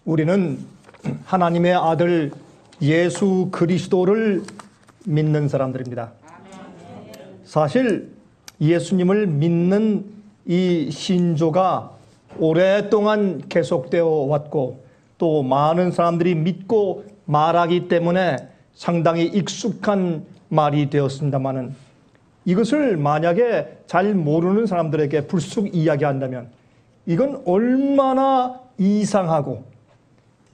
우리는 하나님의 아들 예수 그리스도를 믿는 사람들입니다. 사실 예수님을 믿는 이 신조가 오랫동안 계속되어 왔고 또 많은 사람들이 믿고 말하기 때문에 상당히 익숙한 말이 되었습니다마는 이것을 만약에 잘 모르는 사람들에게 불쑥 이야기한다면 이건 얼마나 이상하고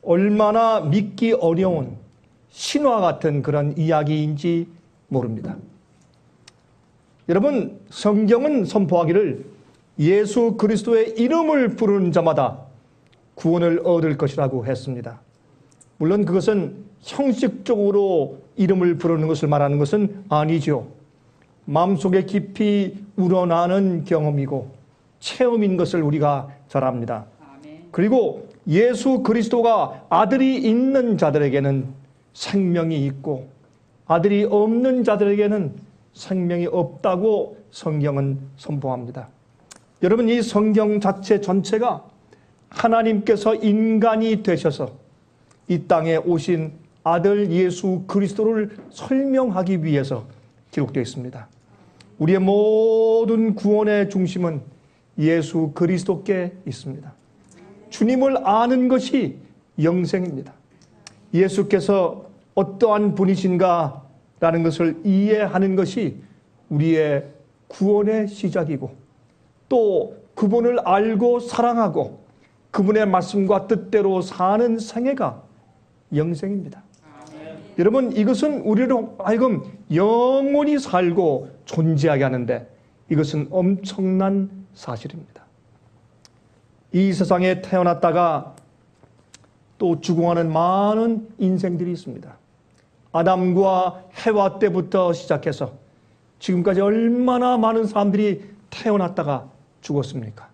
얼마나 믿기 어려운 신화 같은 그런 이야기인지 모릅니다. 여러분, 성경은 선포하기를 예수 그리스도의 이름을 부르는 자마다 구원을 얻을 것이라고 했습니다. 물론 그것은 형식적으로 이름을 부르는 것을 말하는 것은 아니죠. 마음속에 깊이 우러나는 경험이고 체험인 것을 우리가 잘 압니다. 그리고 예수 그리스도가 아들이 있는 자들에게는 생명이 있고 아들이 없는 자들에게는 생명이 없다고 성경은 선포합니다. 여러분, 이 성경 자체 전체가 하나님께서 인간이 되셔서 이 땅에 오신 아들 예수 그리스도를 설명하기 위해서 기록되어 있습니다. 우리의 모든 구원의 중심은 예수 그리스도께 있습니다. 주님을 아는 것이 영생입니다. 예수께서 어떠한 분이신가라는 것을 이해하는 것이 우리의 구원의 시작이고 또 그분을 알고 사랑하고 그분의 말씀과 뜻대로 사는 생애가 영생입니다. 여러분, 이것은 우리로 하여금 영원히 살고 존재하게 하는데 이것은 엄청난 사실입니다. 이 세상에 태어났다가 또 죽어가는 많은 인생들이 있습니다. 아담과 해와 때부터 시작해서 지금까지 얼마나 많은 사람들이 태어났다가 죽었습니까?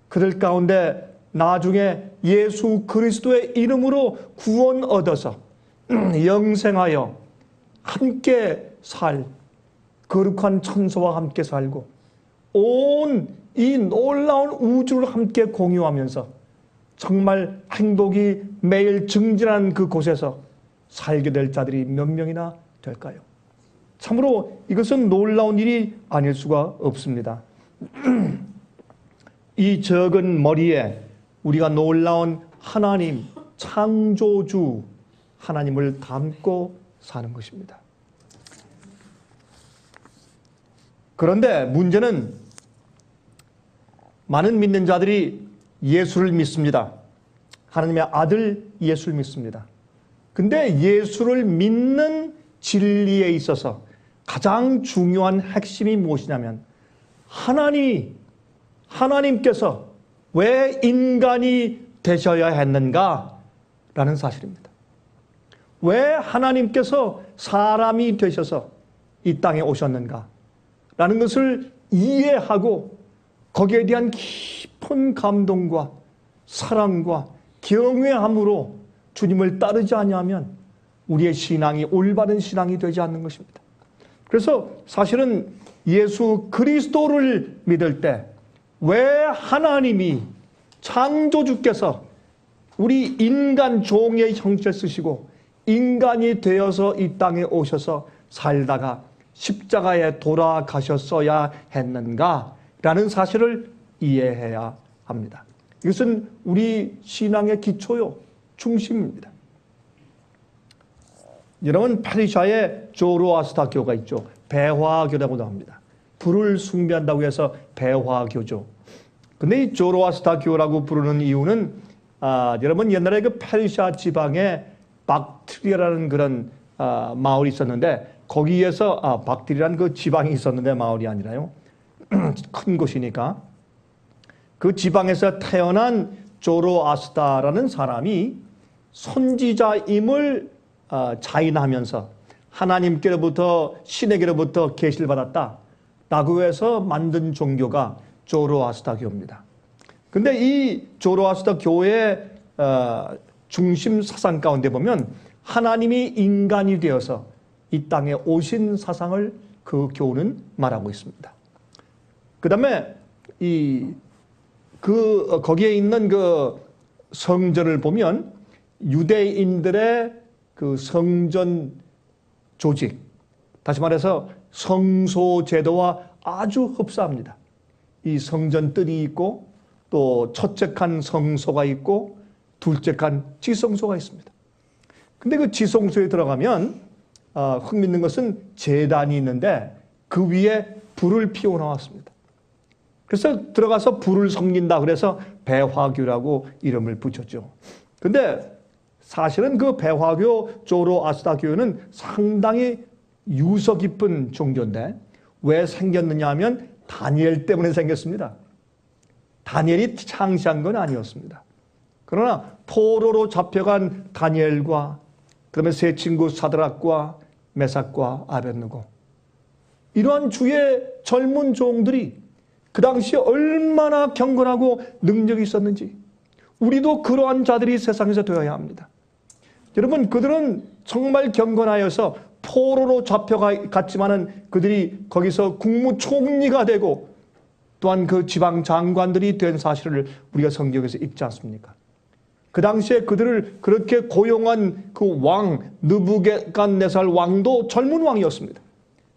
그들 가운데 나중에 예수 그리스도의 이름으로 구원 얻어서 영생하여 함께 살 거룩한 천사와 함께 살고 온 이 놀라운 우주를 함께 공유하면서 정말 행복이 매일 증진하는 그곳에서 살게 될 자들이 몇 명이나 될까요? 참으로 이것은 놀라운 일이 아닐 수가 없습니다. 이 적은 머리에 우리가 놀라운 하나님, 창조주 하나님을 담고 사는 것입니다. 그런데 문제는 많은 믿는 자들이 예수를 믿습니다. 하나님의 아들 예수를 믿습니다. 근데 예수를 믿는 진리에 있어서 가장 중요한 핵심이 무엇이냐면 하나님께서 왜 인간이 되셔야 했는가라는 사실입니다. 왜 하나님께서 사람이 되셔서 이 땅에 오셨는가라는 것을 이해하고 거기에 대한 깊은 감동과 사랑과 경외함으로 주님을 따르지 아니하면 우리의 신앙이 올바른 신앙이 되지 않는 것입니다. 그래서 사실은 예수 그리스도를 믿을 때 왜 하나님이 창조주께서 우리 인간 종의 형체를 쓰시고 인간이 되어서 이 땅에 오셔서 살다가 십자가에 돌아가셨어야 했는가라는 사실을 이해해야 합니다. 이것은 우리 신앙의 기초요, 중심입니다. 여러분, 페르시아의 조로아스타교가 있죠. 배화교라고도 합니다. 불을 숭배한다고 해서 배화교죠. 근데 이 조로아스타교라고 부르는 이유는 여러분 옛날에 그 페르시아 지방에 박트리아라는 그런 마을이 있었는데 거기에서 박트리아라는 그 지방이 있었는데 마을이 아니라요. 큰 곳이니까 그 지방에서 태어난 조로아스타라는 사람이 선지자임을 자인하면서 하나님께로부터 신에게로부터 계시를 받았다라고 해서 만든 종교가 조로아스타교입니다. 근데 이 조로아스타교의 중심 사상 가운데 보면 하나님이 인간이 되어서 이 땅에 오신 사상을 그 교는 말하고 있습니다. 그 다음에 거기에 있는 그 성전을 보면 유대인들의 그 성전 조직, 다시 말해서 성소 제도와 아주 흡사합니다. 이 성전 뜰이 있고 또 첫째 칸 성소가 있고 둘째 칸 지성소가 있습니다. 근데 그 지성소에 들어가면 흥미있는 것은 제단이 있는데 그 위에 불을 피워 나왔습니다. 그래서 들어가서 불을 섬긴다 그래서 배화교라고 이름을 붙였죠. 근데 사실은 그 배화교 조로아스타교는 상당히 유서 깊은 종교인데 왜 생겼느냐 하면 다니엘 때문에 생겼습니다. 다니엘이 창시한 건 아니었습니다. 그러나 포로로 잡혀간 다니엘과 그다음에 세 친구 사드락과 메삭과 아벳느고, 이러한 주의 젊은 종들이 그 당시에 얼마나 경건하고 능력이 있었는지 우리도 그러한 자들이 세상에서 되어야 합니다. 여러분, 그들은 정말 경건하여서 포로로 잡혀갔지만은 그들이 거기서 국무총리가 되고 또한 그 지방 장관들이 된 사실을 우리가 성경에서 읽지 않습니까? 그 당시에 그들을 그렇게 고용한 그 왕 느부갓네살 왕도 젊은 왕이었습니다.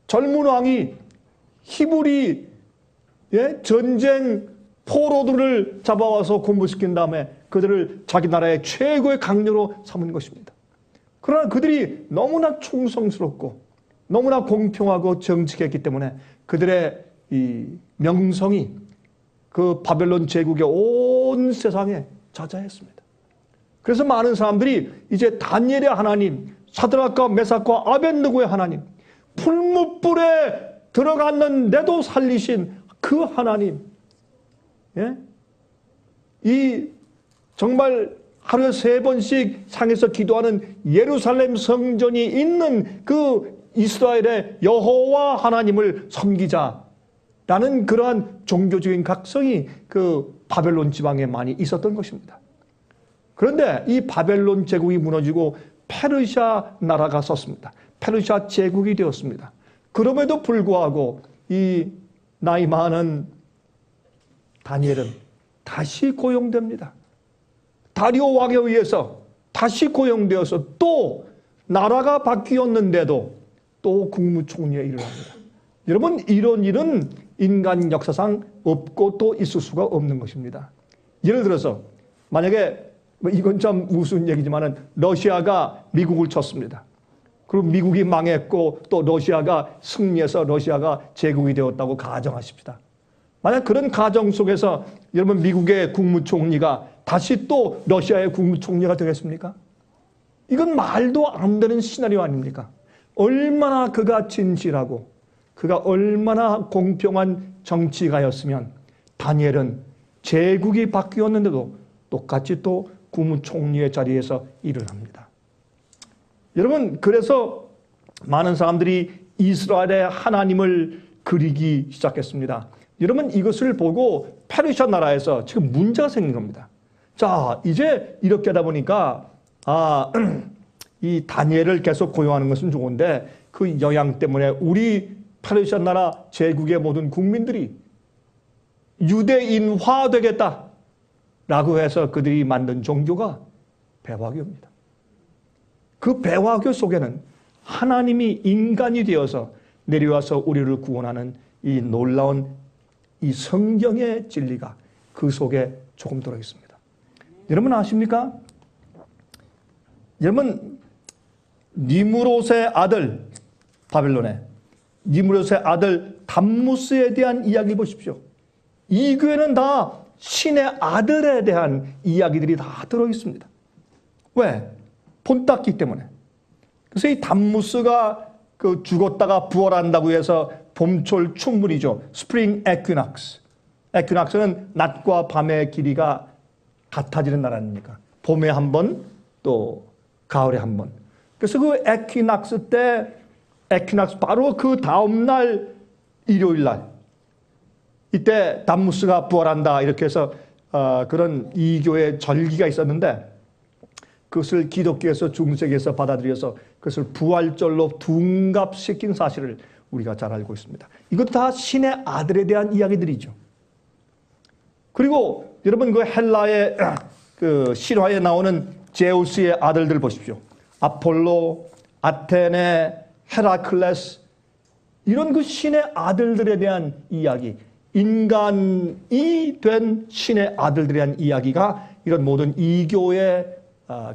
젊은 왕이 히브리 전쟁 포로들을 잡아와서 공부시킨 다음에 그들을 자기 나라의 최고의 강요로 삼은 것입니다. 그러나 그들이 너무나 충성스럽고 너무나 공평하고 정직했기 때문에 그들의 이 명성이 그 바벨론 제국의 온 세상에 자자했습니다. 그래서 많은 사람들이 이제 다니엘의 하나님, 사드락과 메삭과 아벳느고의 하나님, 풀무불에 들어갔는데도 살리신 그 하나님, 이 정말 하루에 3번씩 상에서 기도하는 예루살렘 성전이 있는 그 이스라엘의 여호와 하나님을 섬기자라는 그러한 종교적인 각성이 그 바벨론 지방에 많이 있었던 것입니다. 그런데 이 바벨론 제국이 무너지고 페르시아 나라가 섰습니다. 페르시아 제국이 되었습니다. 그럼에도 불구하고 이 나이 많은 다니엘은 다시 고용됩니다. 다리오 왕에 의해서 다시 고용되어서 또 나라가 바뀌었는데도 또 국무총리에 일을 합니다. 여러분, 이런 일은 인간 역사상 없고 또 있을 수가 없는 것입니다. 예를 들어서 만약에 이건 참 우스운 얘기지만은 러시아가 미국을 쳤습니다. 그리고 미국이 망했고 또 러시아가 승리해서 러시아가 제국이 되었다고 가정하십시다. 만약 그런 가정 속에서 여러분 미국의 국무총리가 다시 또 러시아의 국무총리가 되겠습니까? 이건 말도 안 되는 시나리오 아닙니까? 얼마나 그가 진실하고 그가 얼마나 공평한 정치가였으면 다니엘은 제국이 바뀌었는데도 똑같이 또 국무총리의 자리에서 일을 합니다. 여러분, 그래서 많은 사람들이 이스라엘의 하나님을 그리기 시작했습니다. 여러분, 이것을 보고 페르시아 나라에서 지금 문제가 생긴 겁니다. 자, 이제 이렇게 하다 보니까 이 다니엘을 계속 고용하는 것은 좋은데 그 영향 때문에 우리 페르시아 나라 제국의 모든 국민들이 유대인화 되겠다 라고 해서 그들이 만든 종교가 배화교입니다. 그 배화교 속에는 하나님이 인간이 되어서 내려와서 우리를 구원하는 이 놀라운 이 성경의 진리가 그 속에 조금 들어있습니다. 여러분 아십니까? 여러분, 니므롯의 아들, 바벨론의 니므롯의 아들 담무스에 대한 이야기 보십시오. 이 교회는 다 신의 아들에 대한 이야기들이 다 들어있습니다. 왜? 본땄기 때문에. 그래서 이 담무스가 그 죽었다가 부활한다고 해서 봄철 춘물이죠. 스프링 에퀴낙스. 에퀴낙스는 낮과 밤의 길이가 같아지는 날 아닙니까? 봄에 한 번, 또 가을에 한 번. 그래서 그 에퀴낙스 때, 에퀴낙스 바로 그 다음날 일요일 날, 이때 담무스가 부활한다 이렇게 해서 그런 이교의 절기가 있었는데 그것을 기독교에서 중세기에서 받아들여서 그것을 부활절로 둔갑시킨 사실을 우리가 잘 알고 있습니다. 이것도 다 신의 아들에 대한 이야기들이죠. 그리고 여러분 그 헬라의 그 실화에 나오는 제우스의 아들들 보십시오. 아폴로, 아테네, 헤라클레스, 이런 그 신의 아들들에 대한 이야기, 인간이 된 신의 아들들에 대한 이야기가 이런 모든 이교의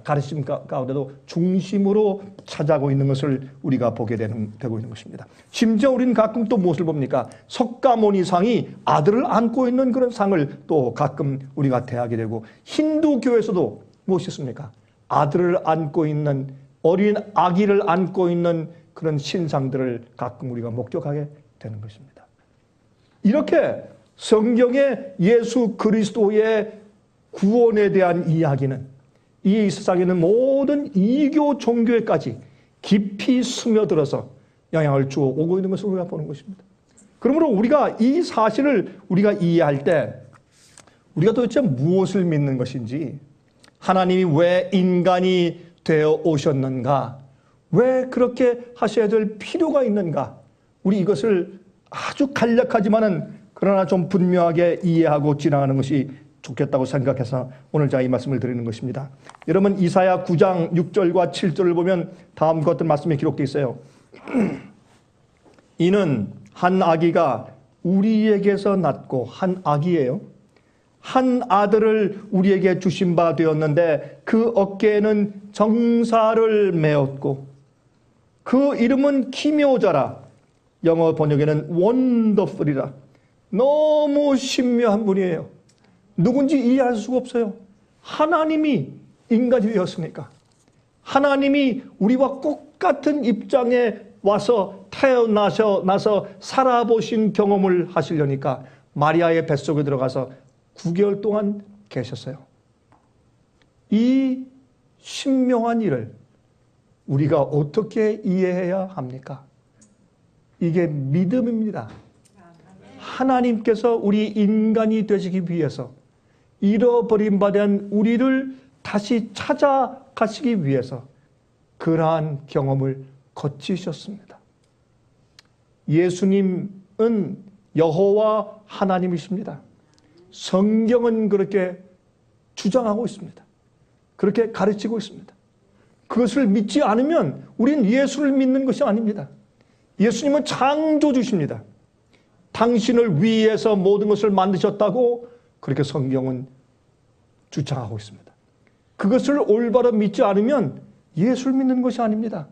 가르침 가운데도 중심으로 차지하고 있는 것을 우리가 보게 되고 있는 것입니다. 심지어 우리는 가끔 또 무엇을 봅니까? 석가모니상이 아들을 안고 있는 그런 상을 또 가끔 우리가 대하게 되고, 힌두교에서도 무엇이 있습니까? 아들을 안고 있는, 어린 아기를 안고 있는 그런 신상들을 가끔 우리가 목격하게 되는 것입니다. 이렇게 성경의 예수 그리스도의 구원에 대한 이야기는 이 세상에는 모든 이교 종교에까지 깊이 스며들어서 영향을 주어 오고 있는 것을 우리가 보는 것입니다. 그러므로 우리가 이 사실을 우리가 이해할 때 우리가 도대체 무엇을 믿는 것인지, 하나님이 왜 인간이 되어 오셨는가, 왜 그렇게 하셔야 될 필요가 있는가, 우리 이것을 아주 간략하지만은 그러나 좀 분명하게 이해하고 지나가는 것이 좋겠다고 생각해서 오늘 제가 이 말씀을 드리는 것입니다. 여러분, 이사야 9장 6절과 7절을 보면 다음과 같은 말씀이 기록되어 있어요. 이는 한 아기가 우리에게서 낳고, 한 아기예요. 한 아들을 우리에게 주신 바 되었는데 그 어깨에는 정사를 메었고 그 이름은 기묘자라. 영어 번역에는 원더풀이라. 너무 신묘한 분이에요. 누군지 이해할 수가 없어요. 하나님이 인간이 되었으니까, 하나님이 우리와 똑같은 입장에 와서 태어나서 살아보신 경험을 하시려니까 마리아의 뱃속에 들어가서 9개월 동안 계셨어요. 이 신묘한 일을 우리가 어떻게 이해해야 합니까? 이게 믿음입니다. 하나님께서 우리 인간이 되시기 위해서, 잃어버린 바 된 우리를 다시 찾아가시기 위해서 그러한 경험을 거치셨습니다. 예수님은 여호와 하나님이십니다. 성경은 그렇게 주장하고 있습니다. 그렇게 가르치고 있습니다. 그것을 믿지 않으면 우린 예수를 믿는 것이 아닙니다. 예수님은 창조주십니다. 당신을 위해서 모든 것을 만드셨다고 그렇게 성경은 주장하고 있습니다. 그것을 올바로 믿지 않으면 예수를 믿는 것이 아닙니다.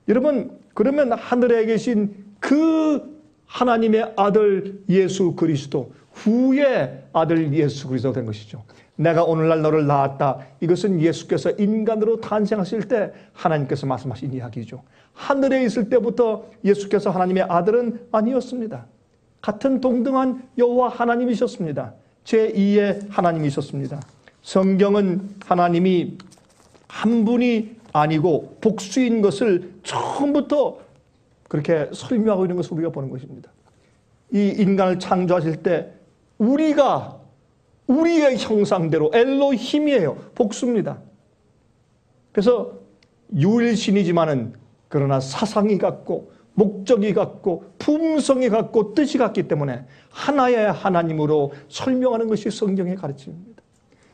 여러분, 그러면 하늘에 계신 그 하나님의 아들 예수 그리스도, 후의 아들 예수 그리스도가 된 것이죠. 내가 오늘날 너를 낳았다. 이것은 예수께서 인간으로 탄생하실 때 하나님께서 말씀하신 이야기죠. 하늘에 있을 때부터 예수께서 하나님의 아들은 아니었습니다. 같은 동등한 여호와 하나님이셨습니다. 제2의 하나님이셨습니다. 성경은 하나님이 한 분이 아니고 복수인 것을 처음부터 그렇게 설명하고 있는 것을 우리가 보는 것입니다. 이 인간을 창조하실 때 우리가 우리의 형상대로, 엘로힘이에요. 복수입니다. 그래서 유일신이지만은 그러나 사상이 같고 목적이 같고 품성이 같고 뜻이 같기 때문에 하나의 하나님으로 설명하는 것이 성경의 가르침입니다.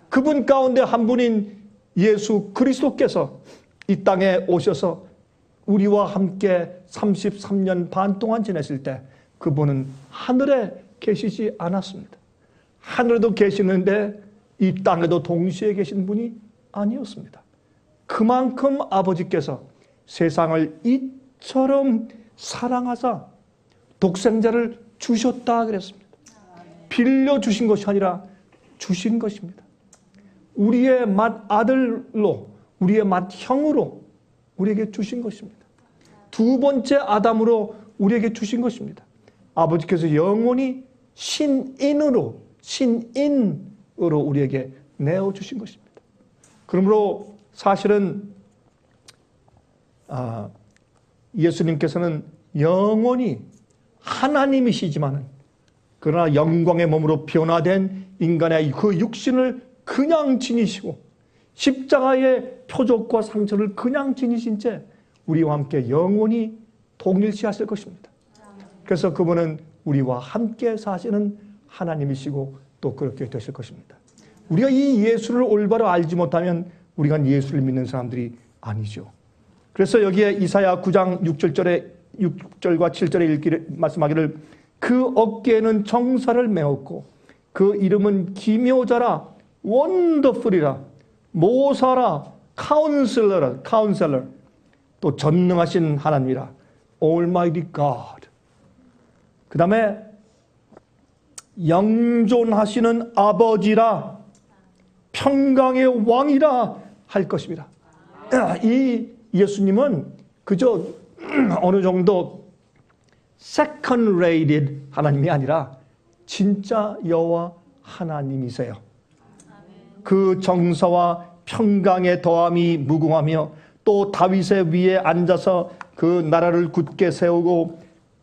그분 가운데 한 분인 예수 그리스도께서 이 땅에 오셔서 우리와 함께 33년 반 동안 지내실 때 그분은 하늘에 계시지 않았습니다. 하늘에도 계시는데 이 땅에도 동시에 계신 분이 아니었습니다. 그만큼 아버지께서 세상을 이처럼 사랑하사 독생자를 주셨다 그랬습니다. 빌려주신 것이 아니라 주신 것입니다. 우리의 맏아들로, 우리의 맏형으로 우리에게 주신 것입니다. 두 번째 아담으로 우리에게 주신 것입니다. 아버지께서 영원히 신인으로 우리에게 내어주신 것입니다. 그러므로 사실은 예수님께서는 영원히 하나님이시지만 그러나 영광의 몸으로 변화된 인간의 그 육신을 그냥 지니시고 십자가의 표적과 상처를 그냥 지니신 채 우리와 함께 영원히 동일시하실 것입니다. 그래서 그분은 우리와 함께 사시는 하나님이시고 또 그렇게 되실 것입니다. 우리가 이 예수를 올바로 알지 못하면 우리가 예수를 믿는 사람들이 아니죠. 그래서 여기에 이사야 9장 6절과 7절에 말씀하기를 그 어깨에는 정사를 메었고 그 이름은 기묘자라 원더풀이라 모사라 카운셀러 또 전능하신 하나님이라 Almighty God. 그 다음에 영존하시는 아버지라 평강의 왕이라 할 것입니다. 이 예수님은 그저 어느 정도 second rated 하나님이 아니라 진짜 여호와 하나님이세요. 그 정사와 평강의 더함이 무궁하며 또 다윗의 위에 앉아서 그 나라를 굳게 세우고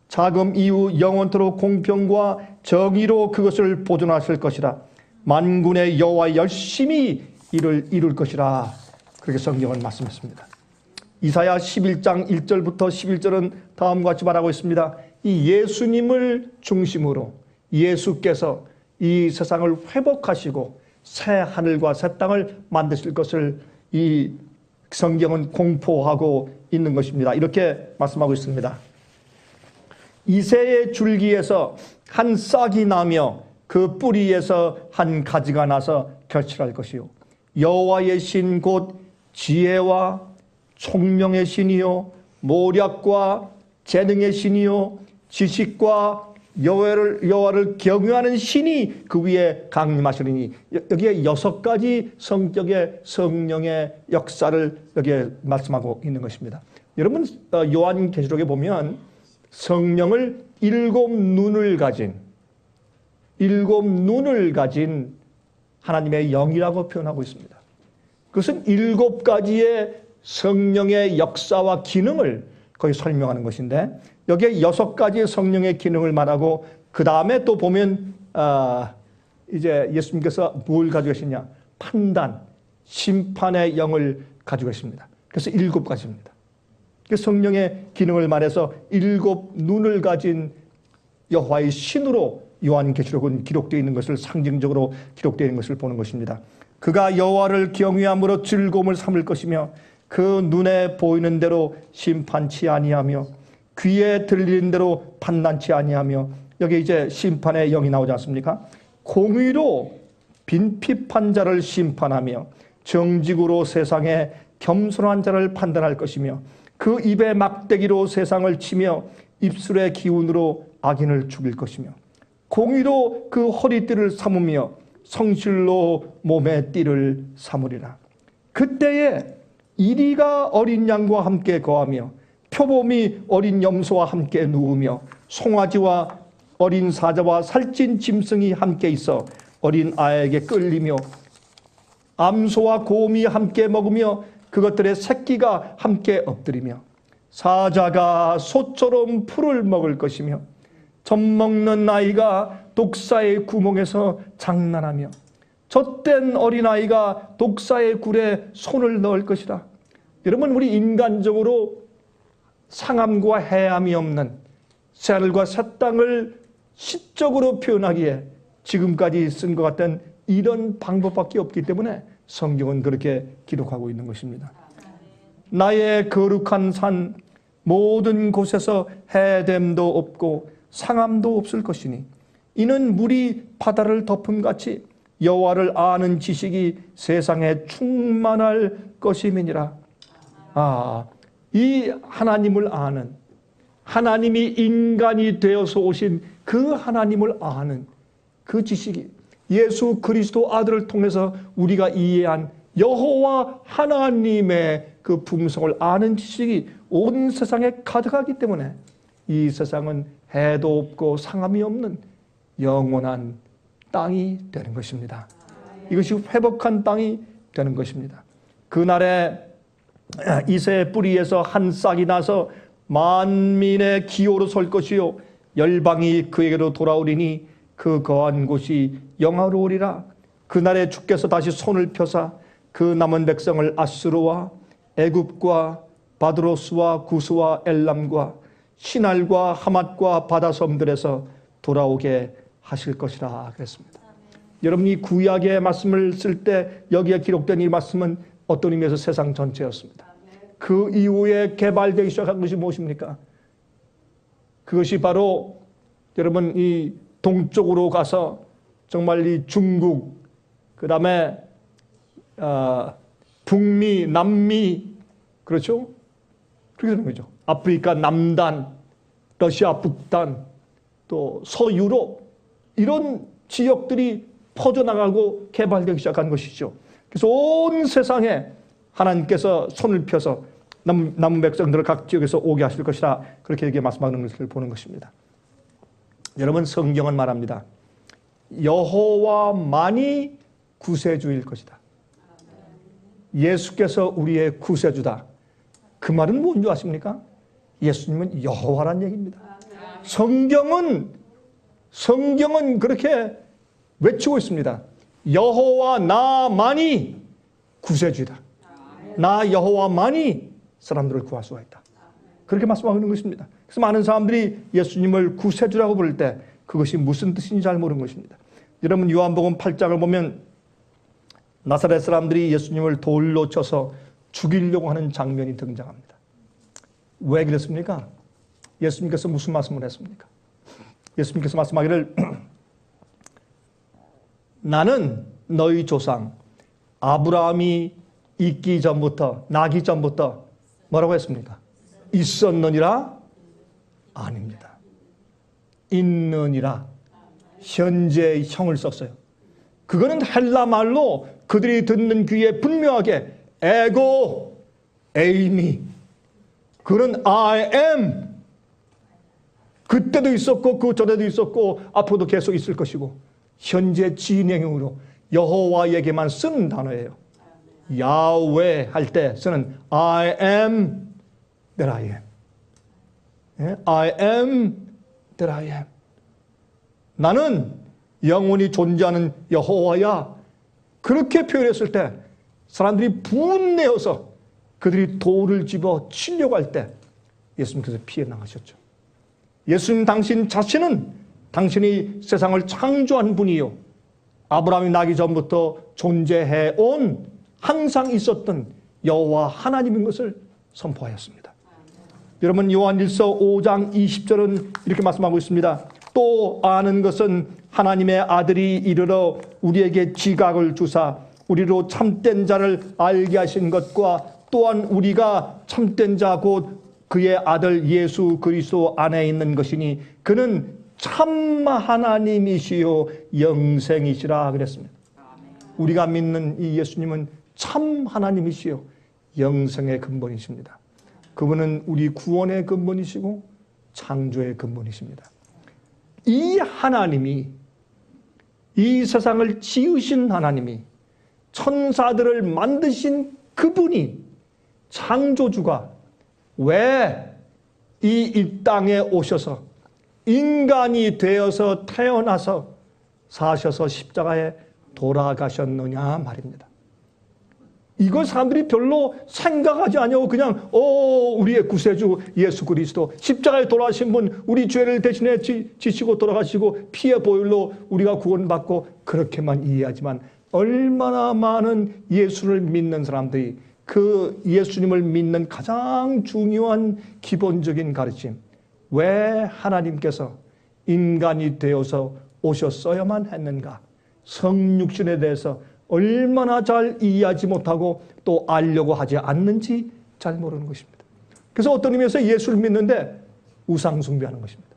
자금 이후 영원토록 공평과 정의로 그것을 보존하실 것이라. 만군의 여호와 열심히 이룰 것이라. 그렇게 성경은 말씀했습니다. 이사야 11장 1절부터 11절은 다음과 같이 말하고 있습니다. 이 예수님을 중심으로 예수께서 이 세상을 회복하시고 새 하늘과 새 땅을 만드실 것을 이 성경은 공포하고 있는 것입니다. 이렇게 말씀하고 있습니다. 이새의 줄기에서 한 싹이 나며 그 뿌리에서 한 가지가 나서 결실할 것이요 여호와의 신 곧 지혜와 총명의 신이요 모략과 재능의 신이요 지식과 여호와를 경외하는 신이 그 위에 강림하시리니. 여기에 6가지 성격의 성령의 역사를 여기에 말씀하고 있는 것입니다. 여러분 요한계시록에 보면 성령을 7눈을 가진 하나님의 영이라고 표현하고 있습니다. 그것은 7가지의 성령의 역사와 기능을 거기 설명하는 것인데 여기에 6가지의 성령의 기능을 말하고 그 다음에 또 보면 이제 예수님께서 뭘 가지고 계시냐? 판단, 심판의 영을 가지고 계십니다. 그래서 7가지입니다. 성령의 기능을 말해서 7눈을 가진 여호와의 신으로 요한계시록은 기록되어 있는 것을 상징적으로 기록되어 있는 것을 보는 것입니다. 그가 여호와를 경외함으로 즐거움을 삼을 것이며 그 눈에 보이는 대로 심판치 아니하며 귀에 들리는 대로 판단치 아니하며. 여기 이제 심판의 영이 나오지 않습니까? 공의로 빈핍한 자를 심판하며 정직으로 세상에 겸손한 자를 판단할 것이며 그 입의 막대기로 세상을 치며 입술의 기운으로 악인을 죽일 것이며 공의로 그 허리띠를 삼으며 성실로 몸의 띠를 삼으리라. 그때에 이리가 어린 양과 함께 거하며 표범이 어린 염소와 함께 누우며 송아지와 어린 사자와 살찐 짐승이 함께 있어 어린 아이에게 끌리며 암소와 곰이 함께 먹으며 그것들의 새끼가 함께 엎드리며 사자가 소처럼 풀을 먹을 것이며 젖먹는 아이가 독사의 구멍에서 장난하며 젖된 어린아이가 독사의 굴에 손을 넣을 것이라. 여러분 우리 인간적으로 상함과 해함이 없는 새하늘과 새 땅을 시적으로 표현하기에 지금까지 쓴 것 같은 이런 방법밖에 없기 때문에 성경은 그렇게 기록하고 있는 것입니다. 나의 거룩한 산 모든 곳에서 해됨도 없고 상함도 없을 것이니 이는 물이 바다를 덮음같이 여호와를 아는 지식이 세상에 충만할 것임이니라. 이 하나님을 아는, 하나님이 인간이 되어서 오신 그 하나님을 아는 그 지식이 예수 그리스도 아들을 통해서 우리가 이해한 여호와 하나님의 그 품성을 아는 지식이 온 세상에 가득하기 때문에 이 세상은 해도 없고 상함이 없는 영원한 땅이 되는 것입니다. 이것이 회복한 땅이 되는 것입니다. 그날에 이새의 뿌리에서 한 싹이 나서 만민의 기호로 설 것이요 열방이 그에게로 돌아오리니 그 거한 곳이 영화로우리라. 그날에 주께서 다시 손을 펴사 그 남은 백성을 아수르와 애굽과 바드로스와 구스와 엘람과 시날과 하맛과 바다섬들에서 돌아오게 하실 것이라 그랬습니다. 여러분이 구약의 말씀을 쓸 때 여기에 기록된 이 말씀은 어떤 의미에서 세상 전체였습니다. 그 이후에 개발되기 시작한 것이 무엇입니까? 그것이 바로 여러분 이 동쪽으로 가서 정말 이 중국, 그 다음에 북미, 남미, 그렇죠? 그렇게 되는 거죠. 아프리카 남단, 러시아 북단, 또 서유럽, 이런 지역들이 퍼져나가고 개발되기 시작한 것이죠. 그래서 온 세상에 하나님께서 손을 펴서 남은 백성들을 각 지역에서 오게 하실 것이라 그렇게 얘기 말씀하는 것을 보는 것입니다. 여러분, 성경은 말합니다. 여호와만이 구세주일 것이다. 예수께서 우리의 구세주다. 그 말은 뭔지 아십니까? 예수님은 여호와란 얘기입니다. 성경은 그렇게 외치고 있습니다. 여호와 나만이 구세주이다. 나 여호와만이 사람들을 구할 수가 있다. 그렇게 말씀하고 있는 것입니다. 그래서 많은 사람들이 예수님을 구세주라고 부를 때 그것이 무슨 뜻인지 잘 모르는 것입니다. 여러분, 요한복음 8장을 보면 나사렛 사람들이 예수님을 돌로 쳐서 죽이려고 하는 장면이 등장합니다. 왜 그랬습니까? 예수님께서 무슨 말씀을 했습니까? 예수님께서 말씀하기를 나는 너희 조상 아브라함이 있기 전부터, 나기 전부터 뭐라고 했습니까? 있었느니라? 아닙니다. 있느니라. 현재의 형을 썼어요. 그거는 헬라 말로 그들이 듣는 귀에 분명하게 에고 에이미, 그는 I am, 그때도 있었고 그 전에도 있었고 앞으로도 계속 있을 것이고 현재 진행형으로 여호와에게만 쓰는 단어예요. 야훼 할 때 쓰는 I am that I am. I am that I am. 나는 영원히 존재하는 여호와야. 그렇게 표현했을 때 사람들이 분내어서 그들이 돌을 집어 치려고 할 때 예수님께서 피해 나가셨죠. 예수님 당신 자신은 당신이 세상을 창조한 분이요, 아브라함이 나기 전부터 존재해온 항상 있었던 여호와 하나님인 것을 선포하였습니다. 여러분, 요한일서 5장 20절은 이렇게 말씀하고 있습니다. 또 아는 것은 하나님의 아들이 이르러 우리에게 지각을 주사 우리로 참된 자를 알게 하신 것과 또한 우리가 참된 자 곧 그의 아들 예수 그리스도 안에 있는 것이니 그는 참 하나님이시요 영생이시라 그랬습니다. 우리가 믿는 이 예수님은 참 하나님이시요 영생의 근본이십니다. 그분은 우리 구원의 근본이시고 창조의 근본이십니다. 이 하나님이, 이 세상을 지으신 하나님이, 천사들을 만드신 그분이, 창조주가 왜 이 땅에 오셔서 인간이 되어서 태어나서 사셔서 십자가에 돌아가셨느냐 말입니다. 이걸 사람들이 별로 생각하지 않냐고 그냥 우리의 구세주 예수 그리스도 십자가에 돌아가신 분, 우리 죄를 대신해 지시고 돌아가시고 피의 보혈로 우리가 구원받고 그렇게만 이해하지만 얼마나 많은 예수를 믿는 사람들이 그 예수님을 믿는 가장 중요한 기본적인 가르침, 왜 하나님께서 인간이 되어서 오셨어야만 했는가, 성육신에 대해서 얼마나 잘 이해하지 못하고 또 알려고 하지 않는지 잘 모르는 것입니다. 그래서 어떤 의미에서 예수를 믿는데 우상 숭배하는 것입니다.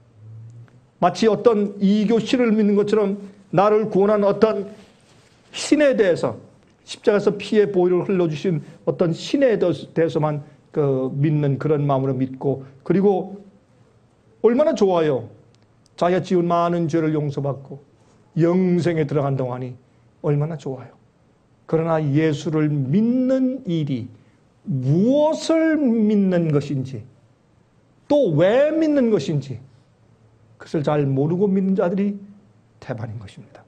마치 어떤 이교신을 믿는 것처럼 나를 구원한 어떤 신에 대해서, 십자가에서 피의 보혈을 흘려주신 어떤 신에 대해서만 믿는 그런 마음으로 믿고, 그리고 얼마나 좋아요. 자기가 지은 많은 죄를 용서받고 영생에 들어간 동안이 얼마나 좋아요. 그러나 예수를 믿는 일이 무엇을 믿는 것인지, 또 왜 믿는 것인지 그것을 잘 모르고 믿는 자들이 대반인 것입니다.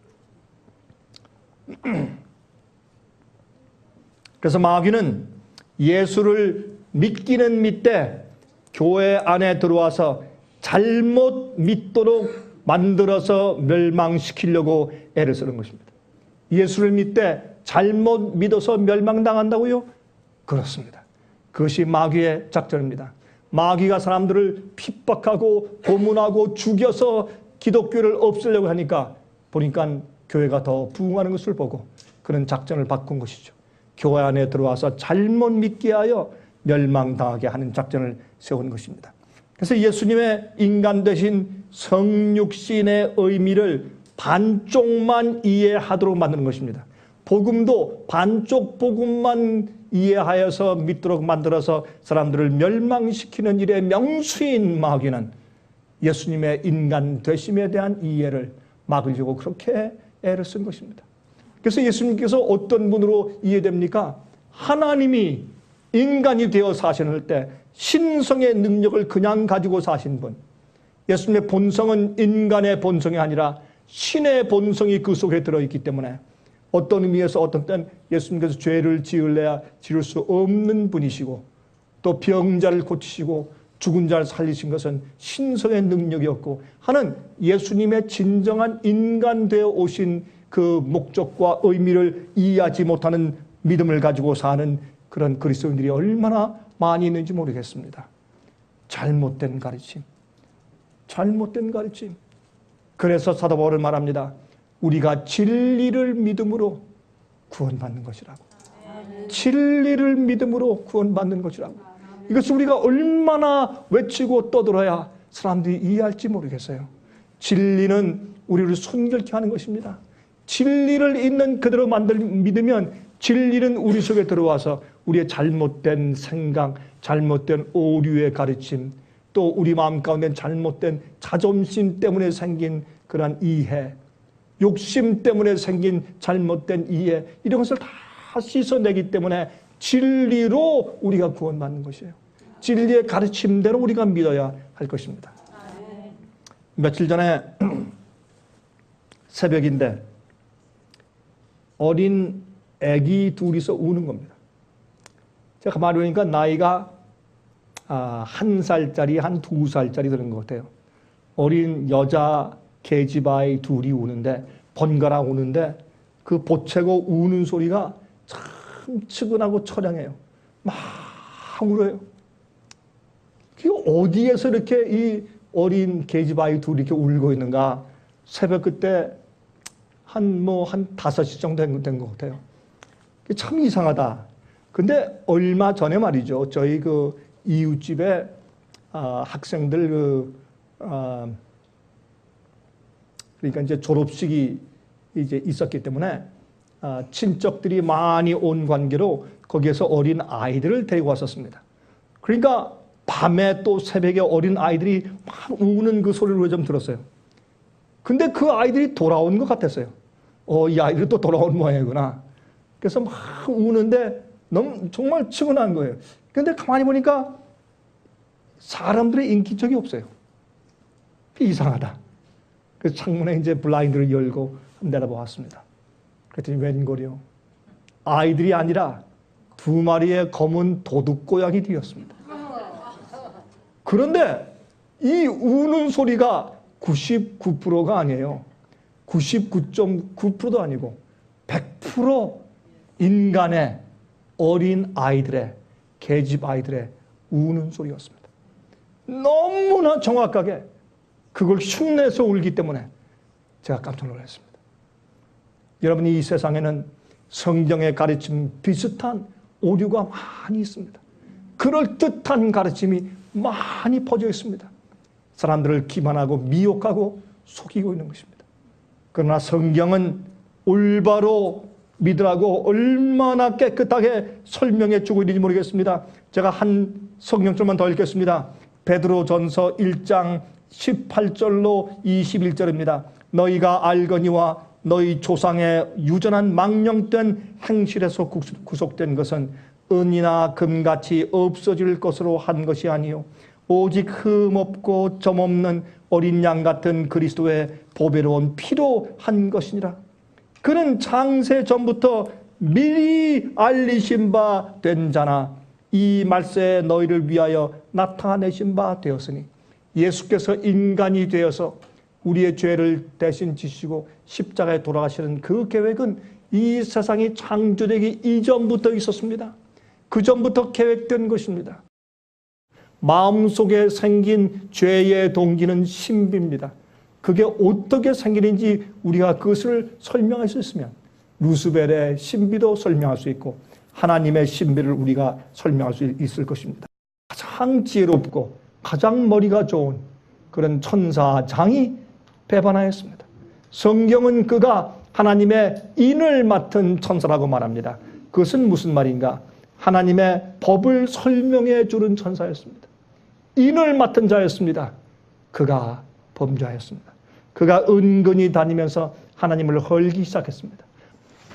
그래서 마귀는 예수를 믿기는 믿되 교회 안에 들어와서 잘못 믿도록 만들어서 멸망시키려고 애를 쓰는 것입니다. 예수를 믿되 잘못 믿어서 멸망당한다고요? 그렇습니다. 그것이 마귀의 작전입니다. 마귀가 사람들을 핍박하고 고문하고 죽여서 기독교를 없애려고 하니까 보니까 교회가 더 부흥하는 것을 보고 그런 작전을 바꾼 것이죠. 교회 안에 들어와서 잘못 믿게 하여 멸망당하게 하는 작전을 세운 것입니다. 그래서 예수님의 인간 되신 성육신의 의미를 반쪽만 이해하도록 만드는 것입니다. 복음도 반쪽 복음만 이해하여서 믿도록 만들어서 사람들을 멸망시키는 일의 명수인 마귀는 예수님의 인간 되심에 대한 이해를 막으려고 그렇게 애를 쓴 것입니다. 그래서 예수님께서 어떤 분으로 이해됩니까? 하나님이 인간이 되어 사실 때 신성의 능력을 그냥 가지고 사신 분. 예수님의 본성은 인간의 본성이 아니라 신의 본성이 그 속에 들어있기 때문에 어떤 의미에서 어떤 때는 예수님께서 죄를 지을래야 지을 수 없는 분이시고 또 병자를 고치시고 죽은 자를 살리신 것은 신성의 능력이었고 하는 예수님의 진정한 인간 되어 오신 그 목적과 의미를 이해하지 못하는 믿음을 가지고 사는 그런 그리스도인들이 얼마나 많이 있는지 모르겠습니다. 잘못된 가르침. 잘못된 가르침. 그래서 사도 바울은 말합니다. 우리가 진리를 믿음으로 구원받는 것이라고. 진리를 믿음으로 구원받는 것이라고. 이것을 우리가 얼마나 외치고 떠들어야 사람들이 이해할지 모르겠어요. 진리는 우리를 순결케 하는 것입니다. 진리를 있는 그대로 믿으면 진리는 우리 속에 들어와서 우리의 잘못된 생각, 잘못된 오류의 가르침, 또 우리 마음 가운데 잘못된 자존심 때문에 생긴 그런 이해, 욕심 때문에 생긴 잘못된 이해, 이런 것을 다 씻어내기 때문에 진리로 우리가 구원받는 것이에요. 진리의 가르침대로 우리가 믿어야 할 것입니다. 며칠 전에 새벽인데 어린 아기 둘이서 우는 겁니다. 제가 가만히 보니까 나이가 1살짜리, 한 2살짜리 되는 것 같아요. 어린 여자 계집아이 둘이 우는데 번갈아 우는데 그 보채고 우는 소리가 참 측은하고 처량해요. 막 울어요. 어디에서 이렇게 이 어린 계집아이 둘이 이렇게 울고 있는가? 새벽 그때 한 5시 정도 된 것 같아요. 참 이상하다. 근데 얼마 전에 말이죠. 저희 그 이웃집에 학생들 그러니까 이제 졸업식이 이제 있었기 때문에 친척들이 많이 온 관계로 거기에서 어린 아이들을 데리고 왔었습니다. 그러니까 밤에 또 새벽에 어린 아이들이 막 우는 그 소리를 좀 들었어요. 근데 그 아이들이 돌아온 것 같았어요. 이 아이들이 또 돌아온 모양이구나. 그래서 막 우는데 너무 정말 측은한 거예요. 근데 가만히 보니까 사람들의 인기척이 없어요. 이상하다. 그래서 창문에 이제 블라인드를 열고 내다보았습니다. 그랬더니 웬걸요. 아이들이 아니라 2마리의 검은 도둑고양이 되었습니다. 그런데 이 우는 소리가 99%가 아니에요. 99.9%도 아니고 100% 인간의 어린 아이들의 계집 아이들의 우는 소리였습니다. 너무나 정확하게 그걸 흉내서 울기 때문에 제가 깜짝 놀랐습니다. 여러분, 이 세상에는 성경의 가르침 비슷한 오류가 많이 있습니다. 그럴듯한 가르침이 많이 퍼져 있습니다. 사람들을 기만하고 미혹하고 속이고 있는 것입니다. 그러나 성경은 올바로 믿으라고 얼마나 깨끗하게 설명해 주고 있는지 모르겠습니다. 제가 한 성경절만 더 읽겠습니다. 베드로전서 1장 18절로 21절입니다. 너희가 알거니와 너희 조상의 유전한 망령된 행실에서 구속된 것은 은이나 금같이 없어질 것으로 한 것이 아니요 오직 흠없고 점없는 어린 양 같은 그리스도의 보배로운 피로 한 것이니라. 그는 창세 전부터 미리 알리신 바 된 자나 이 말세에 너희를 위하여 나타내신 바 되었으니, 예수께서 인간이 되어서 우리의 죄를 대신 지시고 십자가에 돌아가시는 그 계획은 이 세상이 창조되기 이전부터 있었습니다. 그 전부터 계획된 것입니다. 마음속에 생긴 죄의 동기는 신비입니다. 그게 어떻게 생기는지 우리가 그것을 설명할 수 있으면 루스벨의 신비도 설명할 수 있고 하나님의 신비를 우리가 설명할 수 있을 것입니다. 가장 지혜롭고 가장 머리가 좋은 그런 천사장이 배반하였습니다. 성경은 그가 하나님의 인을 맡은 천사라고 말합니다. 그것은 무슨 말인가? 하나님의 법을 설명해 주는 천사였습니다. 인을 맡은 자였습니다. 그가 범죄하였습니다. 그가 은근히 다니면서 하나님을 헐기 시작했습니다.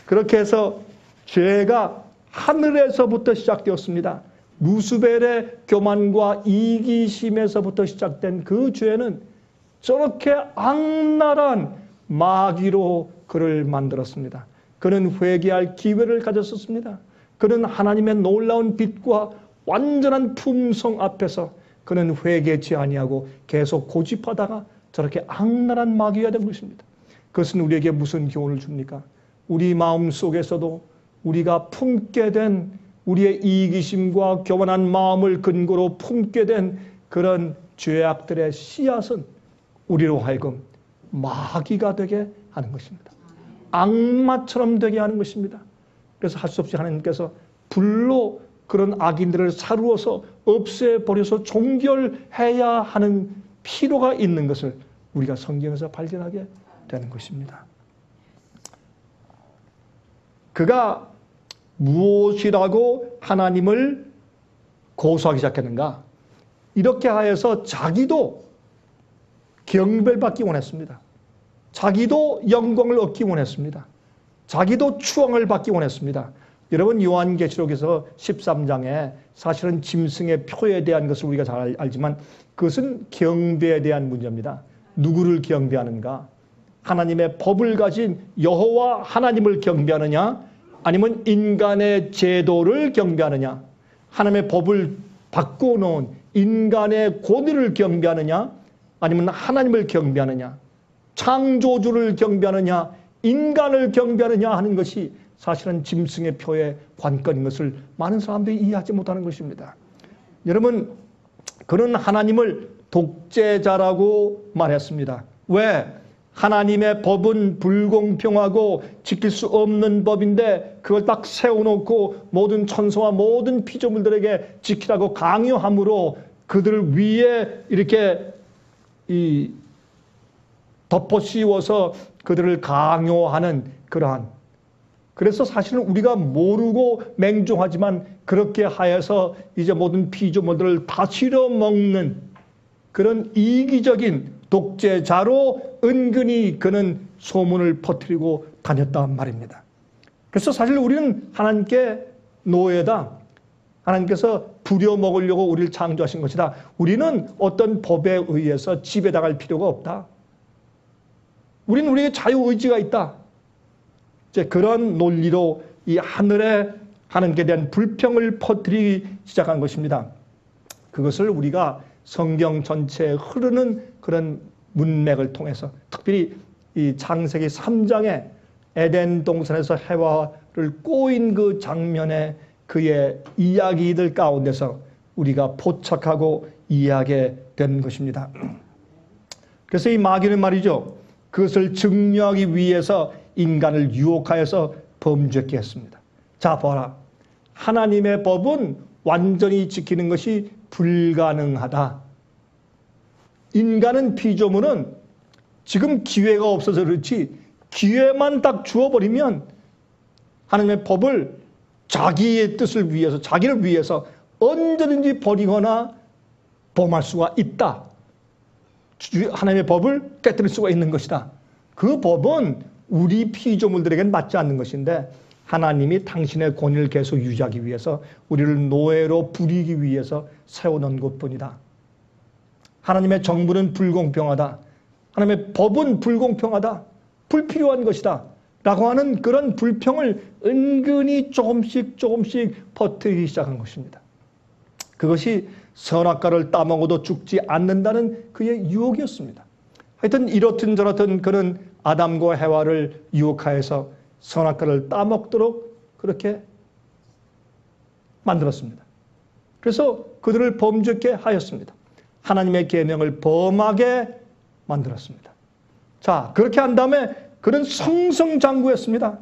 그렇게 해서 죄가 하늘에서부터 시작되었습니다. 루스벨의 교만과 이기심에서부터 시작된 그 죄는 저렇게 악랄한 마귀로 그를 만들었습니다. 그는 회개할 기회를 가졌었습니다. 그는 하나님의 놀라운 빛과 완전한 품성 앞에서 그는 회개치 아니하고 계속 고집하다가 저렇게 악랄한 마귀가 된 것입니다. 그것은 우리에게 무슨 교훈을 줍니까? 우리 마음 속에서도 우리가 품게 된 우리의 이기심과 교만한 마음을 근거로 품게 된 그런 죄악들의 씨앗은 우리로 하여금 마귀가 되게 하는 것입니다. 악마처럼 되게 하는 것입니다. 그래서 할 수 없이 하나님께서 불로 그런 악인들을 사루어서 없애버려서 종결해야 하는 필요가 있는 것을 우리가 성경에서 발견하게 되는 것입니다. 그가 무엇이라고 하나님을 고소하기 시작했는가? 이렇게 하여서 자기도 경배받기 원했습니다. 자기도 영광을 얻기 원했습니다. 자기도 추앙을 받기 원했습니다. 여러분 요한계시록에서 13장에 사실은 짐승의 표에 대한 것을 우리가 잘 알지만 그것은 경배에 대한 문제입니다. 누구를 경배하는가? 하나님의 법을 가진 여호와 하나님을 경배하느냐? 아니면 인간의 제도를 경배하느냐? 하나님의 법을 바꿔놓은 인간의 권위를 경배하느냐? 아니면 하나님을 경배하느냐? 창조주를 경배하느냐? 인간을 경배하느냐 하는 것이 사실은 짐승의 표의 관건인 것을 많은 사람들이 이해하지 못하는 것입니다. 여러분, 그는 하나님을 독재자라고 말했습니다. 왜? 하나님의 법은 불공평하고 지킬 수 없는 법인데 그걸 딱 세워놓고 모든 천사와 모든 피조물들에게 지키라고 강요함으로 그들을 위에 이렇게 덮어씌워서 그들을 강요하는 그러한, 그래서 사실은 우리가 모르고 맹종하지만 그렇게 하여서 이제 모든 피조물들을 다스려 먹는 그런 이기적인 독재자로 은근히 그는 소문을 퍼뜨리고 다녔단 말입니다. 그래서 사실 우리는 하나님께 노예다. 하나님께서 부려먹으려고 우리를 창조하신 것이다. 우리는 어떤 법에 의해서 지배당할 필요가 없다. 우리는 우리의 자유의지가 있다. 이제 그런 논리로 이 하늘에 하나님께 대한 불평을 퍼뜨리기 시작한 것입니다. 그것을 우리가 성경 전체에 흐르는 그런 문맥을 통해서 특별히 이 창세기 3장에 에덴 동산에서 해와를 꼬인 그 장면에 그의 이야기들 가운데서 우리가 포착하고 이해하게 된 것입니다. 그래서 이 마귀는 말이죠. 그것을 증명하기 위해서 인간을 유혹하여서 범죄케 했습니다. 자, 봐라. 하나님의 법은 완전히 지키는 것이 불가능하다. 인간은 피조물은 지금 기회가 없어서 그렇지 기회만 딱 주어버리면 하나님의 법을 자기의 뜻을 위해서 자기를 위해서 언제든지 버리거나 범할 수가 있다. 하나님의 법을 깨뜨릴 수가 있는 것이다. 그 법은 우리 피조물들에게는 맞지 않는 것인데 하나님이 당신의 권위를 계속 유지하기 위해서 우리를 노예로 부리기 위해서 세워놓은 것뿐이다. 하나님의 정부는 불공평하다. 하나님의 법은 불공평하다. 불필요한 것이다. 라고 하는 그런 불평을 은근히 조금씩 퍼뜨리기 시작한 것입니다. 그것이 선악과를 따먹어도 죽지 않는다는 그의 유혹이었습니다. 하여튼 이렇든 저렇든 그는 아담과 해와를 유혹하여서 선악과를 따먹도록 그렇게 만들었습니다. 그래서 그들을 범죄케 하였습니다. 하나님의 계명을 범하게 만들었습니다. 자, 그렇게 한 다음에 그는 성성장구했습니다.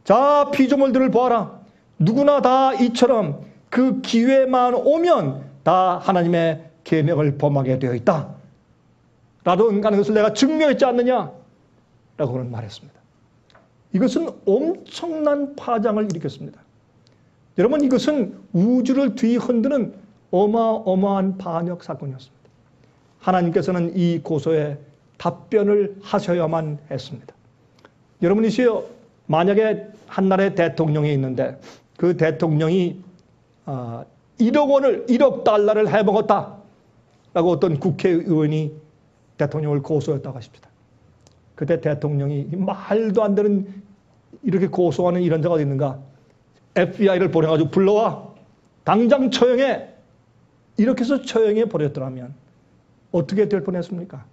자, 피조물들을 보아라. 누구나 다 이처럼 그 기회만 오면 다 하나님의 계명을 범하게 되어 있다. 라고 하는 것을 내가 증명했지 않느냐? 라고 그는 말했습니다. 이것은 엄청난 파장을 일으켰습니다. 여러분, 이것은 우주를 뒤흔드는 어마어마한 반역 사건이었습니다. 하나님께서는 이 고소에 답변을 하셔야만 했습니다. 여러분이시여, 만약에 한 나라의 대통령이 있는데 그 대통령이 1억 달러를 해먹었다 라고 어떤 국회의원이 대통령을 고소했다고 하십시다. 그때 대통령이 말도 안 되는 이렇게 고소하는 이런 자가 어디 있는가? FBI를 보내가지고 불러와 당장 처형해. 이렇게 해서 처형해 버렸더라면 어떻게 될 뻔했습니까?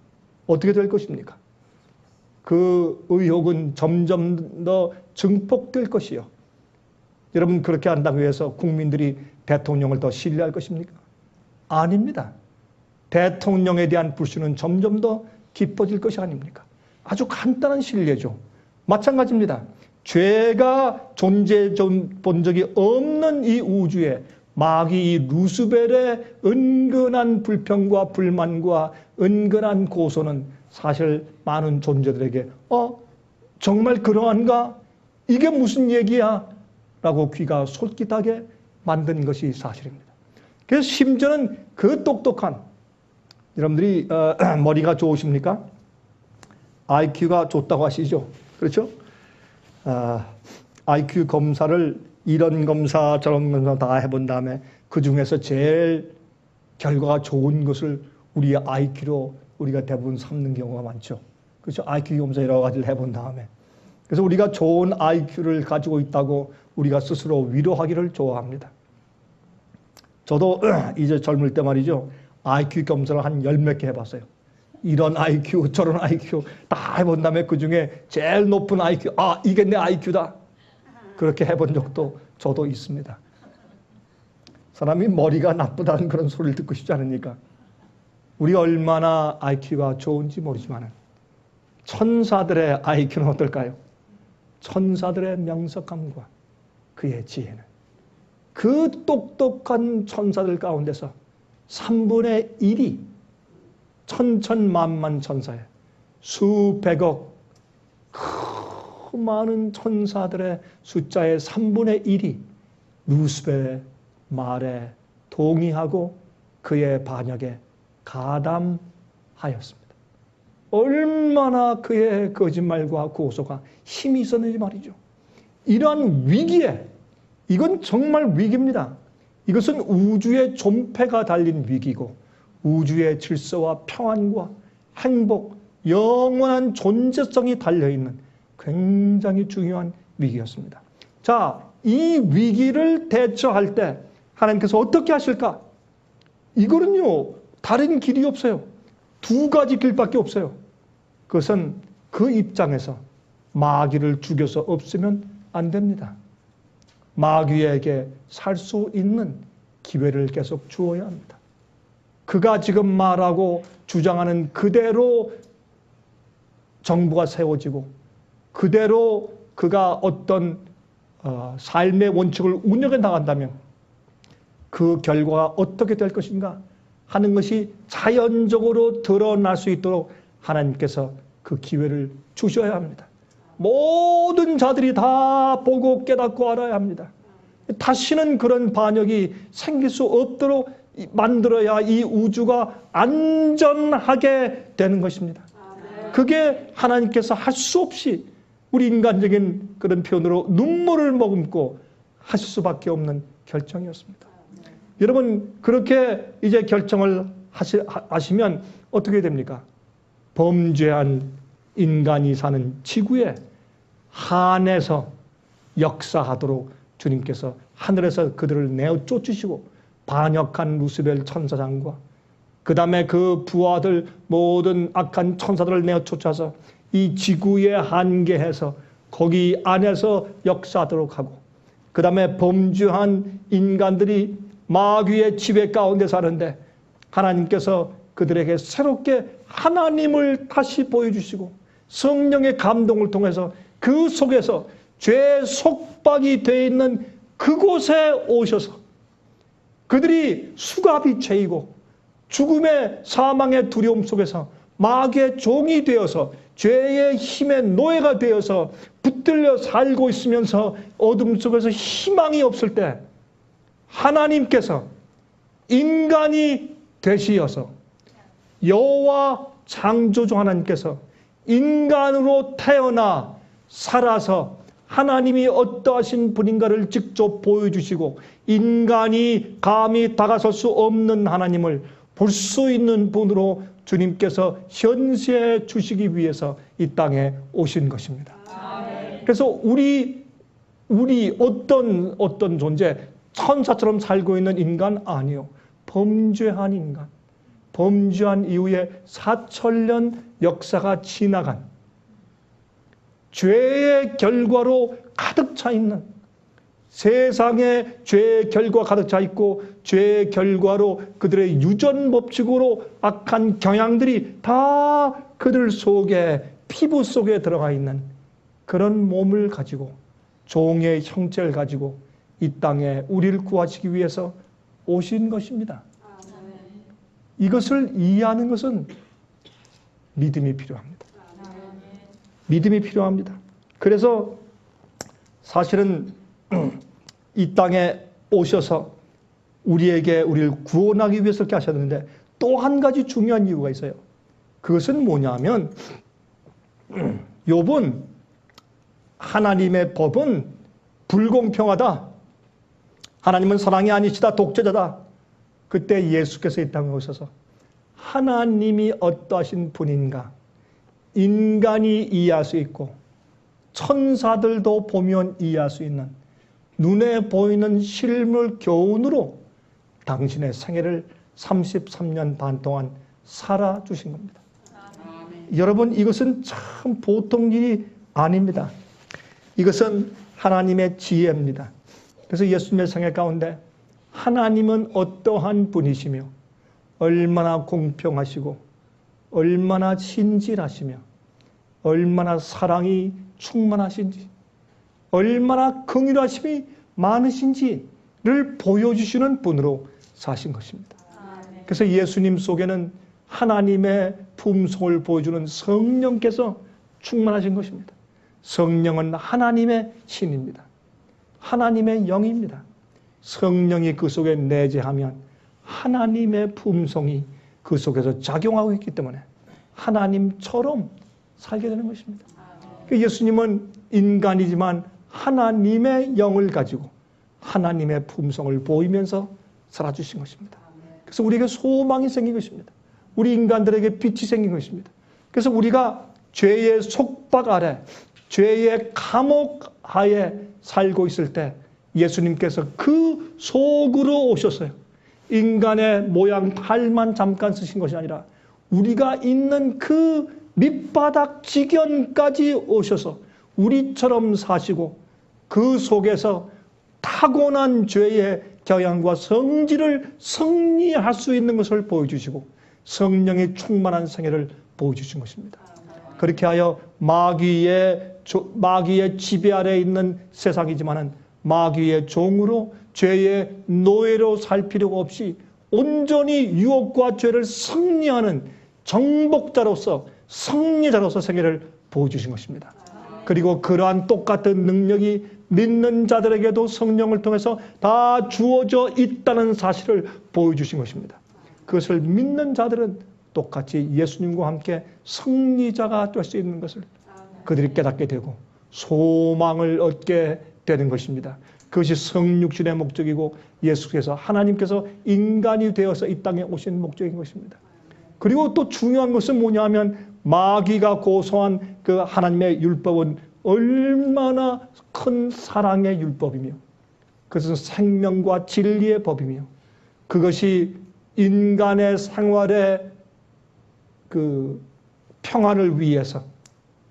어떻게 될 것입니까? 그 의혹은 점점 더 증폭될 것이요. 여러분, 그렇게 한다고 해서 국민들이 대통령을 더 신뢰할 것입니까? 아닙니다. 대통령에 대한 불신은 점점 더 깊어질 것이 아닙니까? 아주 간단한 신뢰죠. 마찬가지입니다. 죄가 존재해 본 적이 없는 이 우주에 마귀 이 루스벨의 은근한 불평과 불만과 은근한 고소는 사실 많은 존재들에게 정말 그러한가? 이게 무슨 얘기야? 라고 귀가 솔깃하게 만든 것이 사실입니다. 그래서 심지어는 그 똑똑한, 여러분들이 머리가 좋으십니까? IQ가 좋다고 하시죠? 그렇죠? IQ 검사를 이런 검사 저런 검사 다 해본 다음에 그 중에서 제일 결과가 좋은 것을 우리의 IQ로 우리가 대부분 삼는 경우가 많죠. 그렇죠? IQ 검사 여러 가지를 해본 다음에. 그래서 우리가 좋은 IQ를 가지고 있다고 우리가 스스로 위로하기를 좋아합니다. 저도 이제 젊을 때 말이죠. IQ 검사를 한 10몇 개 해봤어요. 이런 IQ, 저런 IQ 다 해본 다음에 그 중에 제일 높은 IQ, 이게 내 IQ다. 그렇게 해본 적도 저도 있습니다. 사람이 머리가 나쁘다는 그런 소리를 듣고 싶지 않으니까. 우리 얼마나 IQ가 좋은지 모르지만 천사들의 IQ는 어떨까요? 천사들의 명석함과 그의 지혜는 그 똑똑한 천사들 가운데서 3분의 1이 천천만만 천사에 수백억 그 많은 천사들의 숫자의 3분의 1이 루스벨의 말에 동의하고 그의 반역에 가담하였습니다. 얼마나 그의 거짓말과 고소가 힘이 있었는지 말이죠. 이러한 위기에, 이건 정말 위기입니다. 이것은 우주의 존폐가 달린 위기고 우주의 질서와 평안과 행복, 영원한 존재성이 달려있는 굉장히 중요한 위기였습니다. 자, 이 위기를 대처할 때 하나님께서 어떻게 하실까? 이거는요, 다른 길이 없어요. 두 가지 길밖에 없어요. 그것은 그 입장에서 마귀를 죽여서 없으면 안 됩니다. 마귀에게 살 수 있는 기회를 계속 주어야 합니다. 그가 지금 말하고 주장하는 그대로 정부가 세워지고 그대로 그가 어떤 삶의 원칙을 운영해 나간다면 그 결과가 어떻게 될 것인가 하는 것이 자연적으로 드러날 수 있도록 하나님께서 그 기회를 주셔야 합니다. 모든 자들이 다 보고 깨닫고 알아야 합니다. 다시는 그런 반역이 생길 수 없도록 만들어야 이 우주가 안전하게 되는 것입니다. 그게 하나님께서 할 수 없이 우리 인간적인 그런 표현으로 눈물을 머금고 하실 수밖에 없는 결정이었습니다. 여러분, 그렇게 이제 결정을 하시면 어떻게 됩니까? 범죄한 인간이 사는 지구에 한해서 역사하도록 주님께서 하늘에서 그들을 내어 쫓으시고 반역한 루스벨 천사장과 그 다음에 그 부하들 모든 악한 천사들을 내어 쫓아서 이 지구에 한계해서 거기 안에서 역사하도록 하고, 그 다음에 범죄한 인간들이 마귀의 지배 가운데 사는데 하나님께서 그들에게 새롭게 하나님을 다시 보여주시고 성령의 감동을 통해서 그 속에서 죄 속박이 되어 있는 그곳에 오셔서 그들이 수갑이 채이고 죽음의 사망의 두려움 속에서 마귀의 종이 되어서 죄의 힘의 노예가 되어서 붙들려 살고 있으면서 어둠 속에서 희망이 없을 때 하나님께서 인간이 되시어서 여호와 창조주 하나님께서 인간으로 태어나 살아서 하나님이 어떠하신 분인가를 직접 보여주시고 인간이 감히 다가설 수 없는 하나님을 볼 수 있는 분으로 주님께서 현세해 주시기 위해서 이 땅에 오신 것입니다. 그래서 우리 어떤 존재, 천사처럼 살고 있는 인간 아니요. 범죄한 인간, 범죄한 이후에 4,000년 역사가 지나간 죄의 결과로 가득 차 있는, 세상에 죄의 결과 가득 차 있고 죄의 결과로 그들의 유전 법칙으로 악한 경향들이 다 그들 속에, 피부 속에 들어가 있는 그런 몸을 가지고 종의 형체를 가지고 이 땅에 우리를 구하시기 위해서 오신 것입니다. 이것을 이해하는 것은 믿음이 필요합니다. 믿음이 필요합니다. 그래서 사실은 이 땅에 오셔서 우리를 구원하기 위해서 그렇게 하셨는데 또 한 가지 중요한 이유가 있어요. 그것은 뭐냐면 욥은 하나님의 법은 불공평하다. 하나님은 사랑이 아니시다. 독재자다. 그때 예수께서 이 땅에 오셔서 하나님이 어떠하신 분인가 인간이 이해할 수 있고 천사들도 보면 이해할 수 있는 눈에 보이는 실물 교훈으로 당신의 생애를 33년 반 동안 살아주신 겁니다. 여러분, 이것은 참 보통 일이 아닙니다. 이것은 하나님의 지혜입니다. 그래서 예수님의 생애 가운데 하나님은 어떠한 분이시며 얼마나 공평하시고 얼마나 신실하시며 얼마나 사랑이 충만하신지 얼마나 긍휼하심이 많으신지를 보여주시는 분으로 사신 것입니다. 그래서 예수님 속에는 하나님의 품성을 보여주는 성령께서 충만하신 것입니다. 성령은 하나님의 신입니다. 하나님의 영입니다. 성령이 그 속에 내재하면 하나님의 품성이 그 속에서 작용하고 있기 때문에 하나님처럼 살게 되는 것입니다. 예수님은 인간이지만 하나님의 영을 가지고 하나님의 품성을 보이면서 살아주신 것입니다. 그래서 우리에게 소망이 생긴 것입니다. 우리 인간들에게 빛이 생긴 것입니다. 그래서 우리가 죄의 속박 아래, 죄의 감옥 하에 살고 있을 때 예수님께서 그 속으로 오셨어요. 인간의 모양 탈만 잠깐 쓰신 것이 아니라 우리가 있는 그 밑바닥 지경까지 오셔서 우리처럼 사시고 그 속에서 타고난 죄의 경향과 성질을 승리할 수 있는 것을 보여주시고 성령의 충만한 생애를 보여주신 것입니다. 그렇게 하여 마귀의 지배 아래에 있는 세상이지만은 마귀의 종으로 죄의 노예로 살 필요가 없이 온전히 유혹과 죄를 승리하는 정복자로서 승리자로서 생애를 보여주신 것입니다. 그리고 그러한 똑같은 능력이 믿는 자들에게도 성령을 통해서 다 주어져 있다는 사실을 보여주신 것입니다. 그것을 믿는 자들은 똑같이 예수님과 함께 승리자가 될 수 있는 것을 그들이 깨닫게 되고 소망을 얻게 되는 것입니다. 그것이 성육신의 목적이고 예수께서 하나님께서 인간이 되어서 이 땅에 오신 목적인 것입니다. 그리고 또 중요한 것은 뭐냐 하면 마귀가 고소한 그 하나님의 율법은 얼마나 큰 사랑의 율법이며 그것은 생명과 진리의 법이며 그것이 인간의 생활의 그 평안을 위해서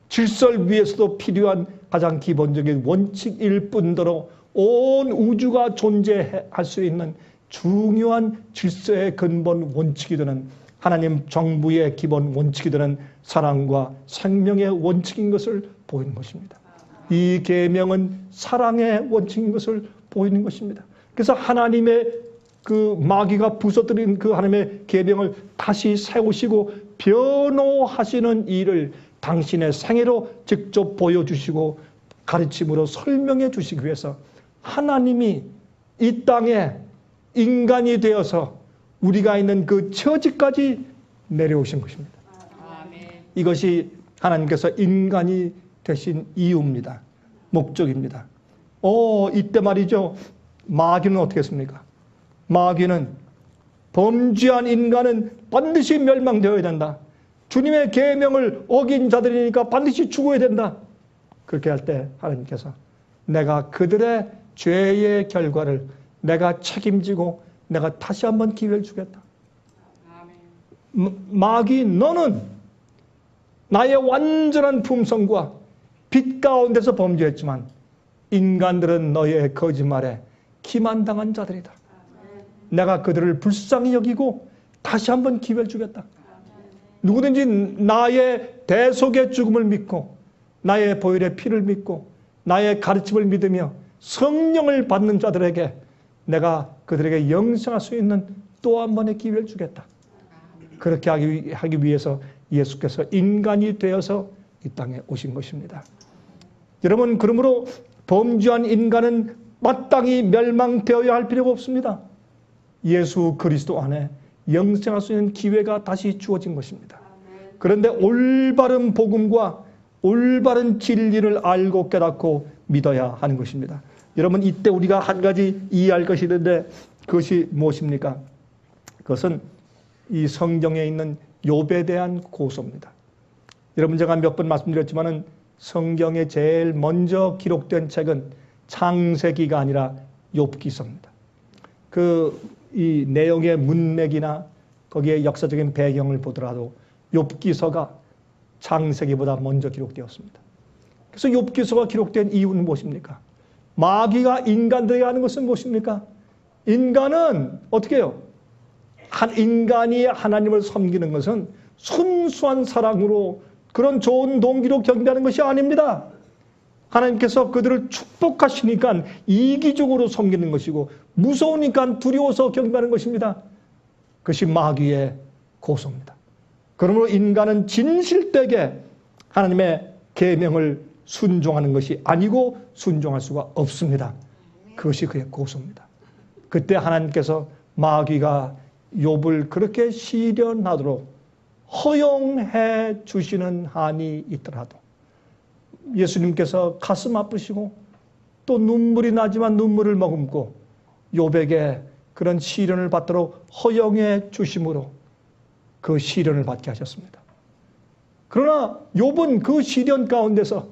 질서를 위해서도 필요한 가장 기본적인 원칙일 뿐더러 온 우주가 존재할 수 있는 중요한 질서의 근본 원칙이 되는 하나님 정부의 기본 원칙이 되는 사랑과 생명의 원칙인 것을 보이는 것입니다. 이 계명은 사랑의 원칙인 것을 보이는 것입니다. 그래서 하나님의 그 마귀가 부서뜨린 그 하나님의 계명을 다시 세우시고 변호하시는 일을 당신의 생애로 직접 보여주시고 가르침으로 설명해 주시기 위해서 하나님이 이 땅에 인간이 되어서 우리가 있는 그 처지까지 내려오신 것입니다. 이것이 하나님께서 인간이 되신 이유입니다. 목적입니다. 이때 말이죠. 마귀는 어떻게 했습니까? 마귀는 범죄한 인간은 반드시 멸망되어야 된다. 주님의 계명을 어긴 자들이니까 반드시 죽어야 된다. 그렇게 할 때 하나님께서 내가 그들의 죄의 결과를 내가 책임지고 내가 다시 한번 기회를 주겠다. 마귀 너는 나의 완전한 품성과 빛 가운데서 범죄했지만 인간들은 너의 거짓말에 기만당한 자들이다. 내가 그들을 불쌍히 여기고 다시 한번 기회를 주겠다. 누구든지 나의 대속의 죽음을 믿고 나의 보혈의 피를 믿고 나의 가르침을 믿으며 성령을 받는 자들에게 내가 그들에게 영생할 수 있는 또 한 번의 기회를 주겠다. 그렇게 하기 위해서 예수께서 인간이 되어서 이 땅에 오신 것입니다. 여러분, 그러므로 범죄한 인간은 마땅히 멸망되어야 할 필요가 없습니다. 예수 그리스도 안에 영생할 수 있는 기회가 다시 주어진 것입니다. 그런데 올바른 복음과 올바른 진리를 알고 깨닫고 믿어야 하는 것입니다. 여러분, 이때 우리가 한 가지 이해할 것이 있는데 그것이 무엇입니까? 그것은 이 성경에 있는 욥에 대한 고소입니다. 여러분, 제가 몇 번 말씀드렸지만은 성경에 제일 먼저 기록된 책은 창세기가 아니라 욥기서입니다. 이 내용의 문맥이나 거기에 역사적인 배경을 보더라도 욥기서가 창세기보다 먼저 기록되었습니다. 그래서 욥기서가 기록된 이유는 무엇입니까? 마귀가 인간들에게 하는 것은 무엇입니까? 인간은 어떻게 해요? 인간이 하나님을 섬기는 것은 순수한 사랑으로 그런 좋은 동기로 경배하는 것이 아닙니다. 하나님께서 그들을 축복하시니까 이기적으로 섬기는 것이고 무서우니까 두려워서 경배하는 것입니다. 그것이 마귀의 고소입니다. 그러므로 인간은 진실되게 하나님의 계명을 순종하는 것이 아니고 순종할 수가 없습니다. 그것이 그의 고소입니다. 그때 하나님께서 마귀가 욥을 그렇게 시련하도록 허용해 주시는 한이 있더라도 예수님께서 가슴 아프시고 또 눈물이 나지만 눈물을 머금고 욥에게 그런 시련을 받도록 허용해 주심으로 그 시련을 받게 하셨습니다. 그러나 욥은 그 시련 가운데서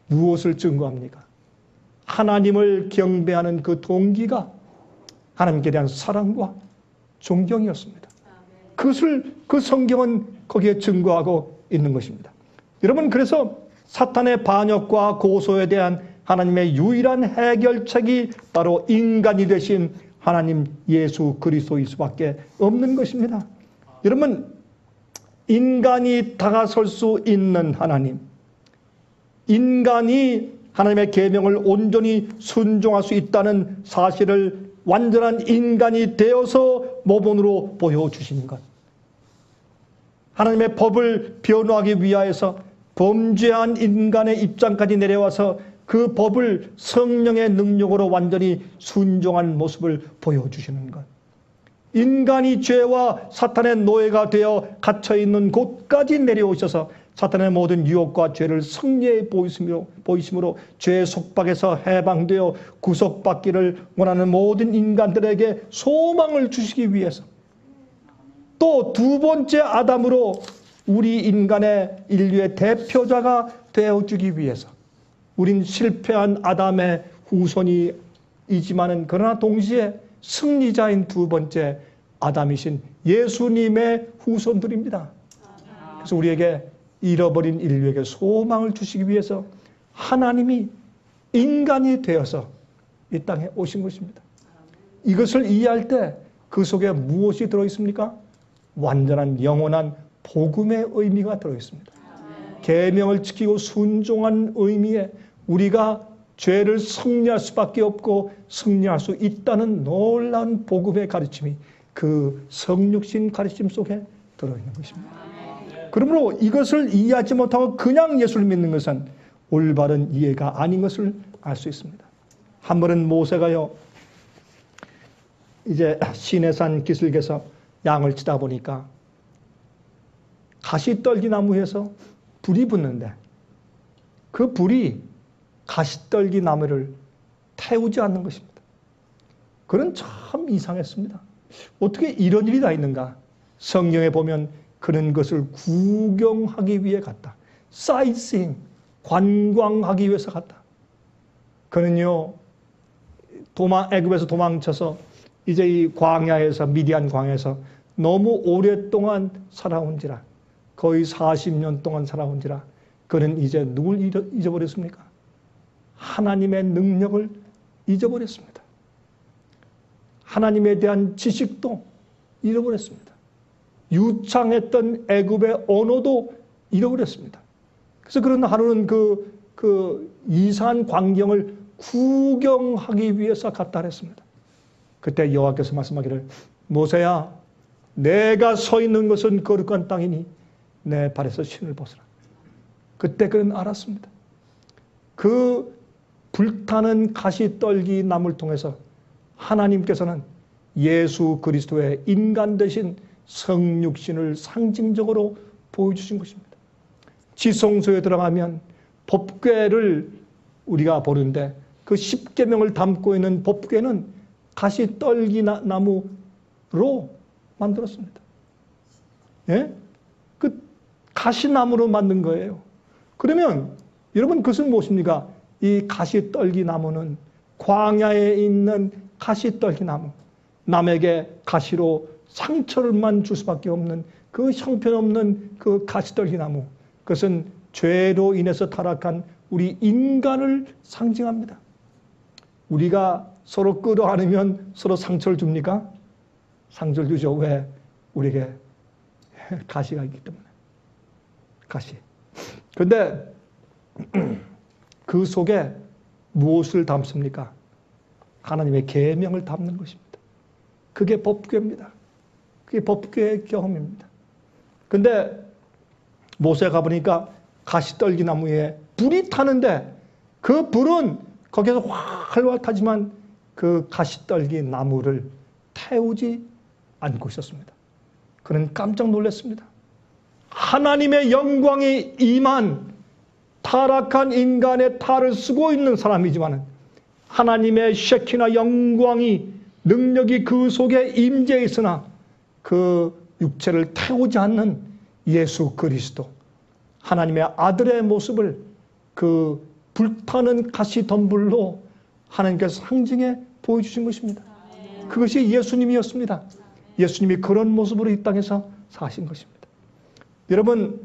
무엇을 증거합니까? 하나님을 경배하는 그 동기가 하나님께 대한 사랑과 존경이었습니다. 그것을 그 성경은 거기에 증거하고 있는 것입니다. 여러분, 그래서 사탄의 반역과 고소에 대한 하나님의 유일한 해결책이 바로 인간이 되신 하나님 예수 그리스도일 수밖에 없는 것입니다. 여러분, 인간이 다가설 수 있는 하나님, 인간이 하나님의 계명을 온전히 순종할 수 있다는 사실을 완전한 인간이 되어서 모본으로 보여주신 것, 하나님의 법을 변호하기 위하여서 범죄한 인간의 입장까지 내려와서 그 법을 성령의 능력으로 완전히 순종한 모습을 보여주시는 것, 인간이 죄와 사탄의 노예가 되어 갇혀있는 곳까지 내려오셔서 사탄의 모든 유혹과 죄를 승리해 보이심으로 죄의 속박에서 해방되어 구속받기를 원하는 모든 인간들에게 소망을 주시기 위해서, 또 두 번째 아담으로 우리 인간의 인류의 대표자가 되어주기 위해서, 우린 실패한 아담의 후손이지만은 그러나 동시에 승리자인 두 번째 아담이신 예수님의 후손들입니다. 그래서 우리에게 잃어버린 인류에게 소망을 주시기 위해서 하나님이 인간이 되어서 이 땅에 오신 것입니다. 이것을 이해할 때 그 속에 무엇이 들어있습니까? 완전한 영원한 복음의 의미가 들어있습니다. 계명을 지키고 순종한 의미에 우리가 죄를 승리할 수밖에 없고 승리할 수 있다는 놀라운 복음의 가르침이 그 성육신 가르침 속에 들어있는 것입니다. 그러므로 이것을 이해하지 못하고 그냥 예수를 믿는 것은 올바른 이해가 아닌 것을 알 수 있습니다. 한 번은 모세가요, 이제 시내산 기슭에서 양을 치다 보니까 가시떨기 나무에서 불이 붙는데 그 불이 가시떨기 나무를 태우지 않는 것입니다. 그는 참 이상했습니다. 어떻게 이런 일이 다 있는가? 성경에 보면 그는 그것을 구경하기 위해 갔다. 사이트싱, 관광하기 위해서 갔다. 그는요, 애굽에서 도망쳐서 이제 이 광야에서, 미디안 광야에서 너무 오랫동안 살아온지라, 거의 40년 동안 살아온지라, 그는 이제 누굴 잊어버렸습니까? 하나님의 능력을 잊어버렸습니다. 하나님에 대한 지식도 잃어버렸습니다. 유창했던 애굽의 언어도 잃어버렸습니다. 그래서 그런 하루는 그 이상한 광경을 구경하기 위해서 갔다 그랬습니다. 그때 여호와께서 말씀하기를, 모세야, 내가 서 있는 것은 거룩한 땅이니 내 발에서 신을 벗으라. 그때 그는 알았습니다. 그 불타는 가시떨기 나무를 통해서 하나님께서는 예수 그리스도의 인간 되신 성육신을 상징적으로 보여주신 것입니다. 지성소에 들어가면 법궤를 우리가 보는데 그 십계명을 담고 있는 법궤는 가시떨기 나무로 만들었습니다. 예? 그 가시나무로 만든 거예요. 그러면 여러분 그것은 무엇입니까? 이 가시떨기 나무는 광야에 있는 가시떨기 나무, 남에게 가시로 상처를만 줄 수밖에 없는 그 형편없는 그 가시떨기 나무, 그것은 죄로 인해서 타락한 우리 인간을 상징합니다. 우리가 서로 끌어안으면 서로 상처를 줍니까? 상처를 주죠. 왜? 우리에게 가시가 있기 때문에. 가시. 그런데 그 속에 무엇을 담습니까? 하나님의 계명을 담는 것입니다. 그게 법궤입니다. 그게 법궤의 경험입니다. 근데 모세가 보니까 가시떨기 나무에 불이 타는데 그 불은 거기서 활활 타지만 그 가시떨기 나무를 태우지 않고 있었습니다. 그는 깜짝 놀랐습니다. 하나님의 영광이 임한 타락한 인간의 탈을 쓰고 있는 사람이지만 하나님의 셰키나 영광이 능력이 그 속에 임재해 있으나 그 육체를 태우지 않는 예수 그리스도, 하나님의 아들의 모습을 그 불타는 가시덤불로 하나님께서 상징해 보여주신 것입니다. 그것이 예수님이었습니다. 예수님이 그런 모습으로 이 땅에서 사신 것입니다. 여러분,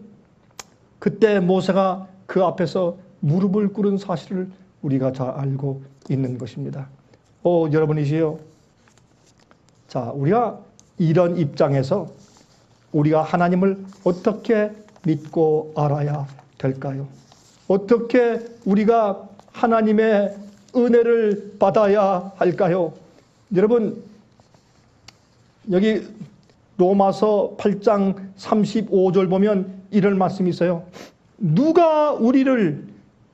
그때 모세가 그 앞에서 무릎을 꿇은 사실을 우리가 잘 알고 있는 것입니다. 여러분이시요. 자, 우리가 이런 입장에서 우리가 하나님을 어떻게 믿고 알아야 될까요? 어떻게 우리가 하나님의 은혜를 받아야 할까요? 여러분, 여기 로마서 8장 35절 보면 이런 말씀이 있어요. 누가 우리를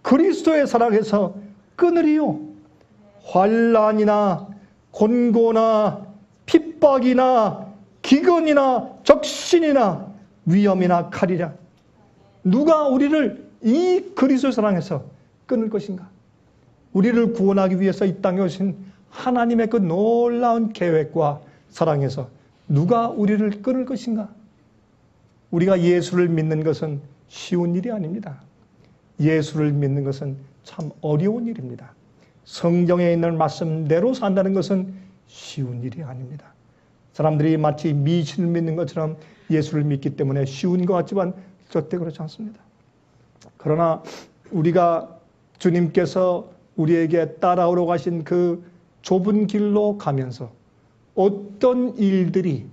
그리스도의 사랑에서 끊으리요? 환난이나 곤고나 핍박이나 기근이나 적신이나 위험이나 칼이라. 누가 우리를 이 그리스도의 사랑에서 끊을 것인가? 우리를 구원하기 위해서 이 땅에 오신 하나님의 그 놀라운 계획과 사랑에서 누가 우리를 끊을 것인가? 우리가 예수를 믿는 것은 쉬운 일이 아닙니다. 예수를 믿는 것은 참 어려운 일입니다. 성경에 있는 말씀대로 산다는 것은 쉬운 일이 아닙니다. 사람들이 마치 미신을 믿는 것처럼 예수를 믿기 때문에 쉬운 것 같지만 절대 그렇지 않습니다. 그러나 우리가 주님께서 우리에게 따라오러 가신 그 좁은 길로 가면서 어떤 일들이,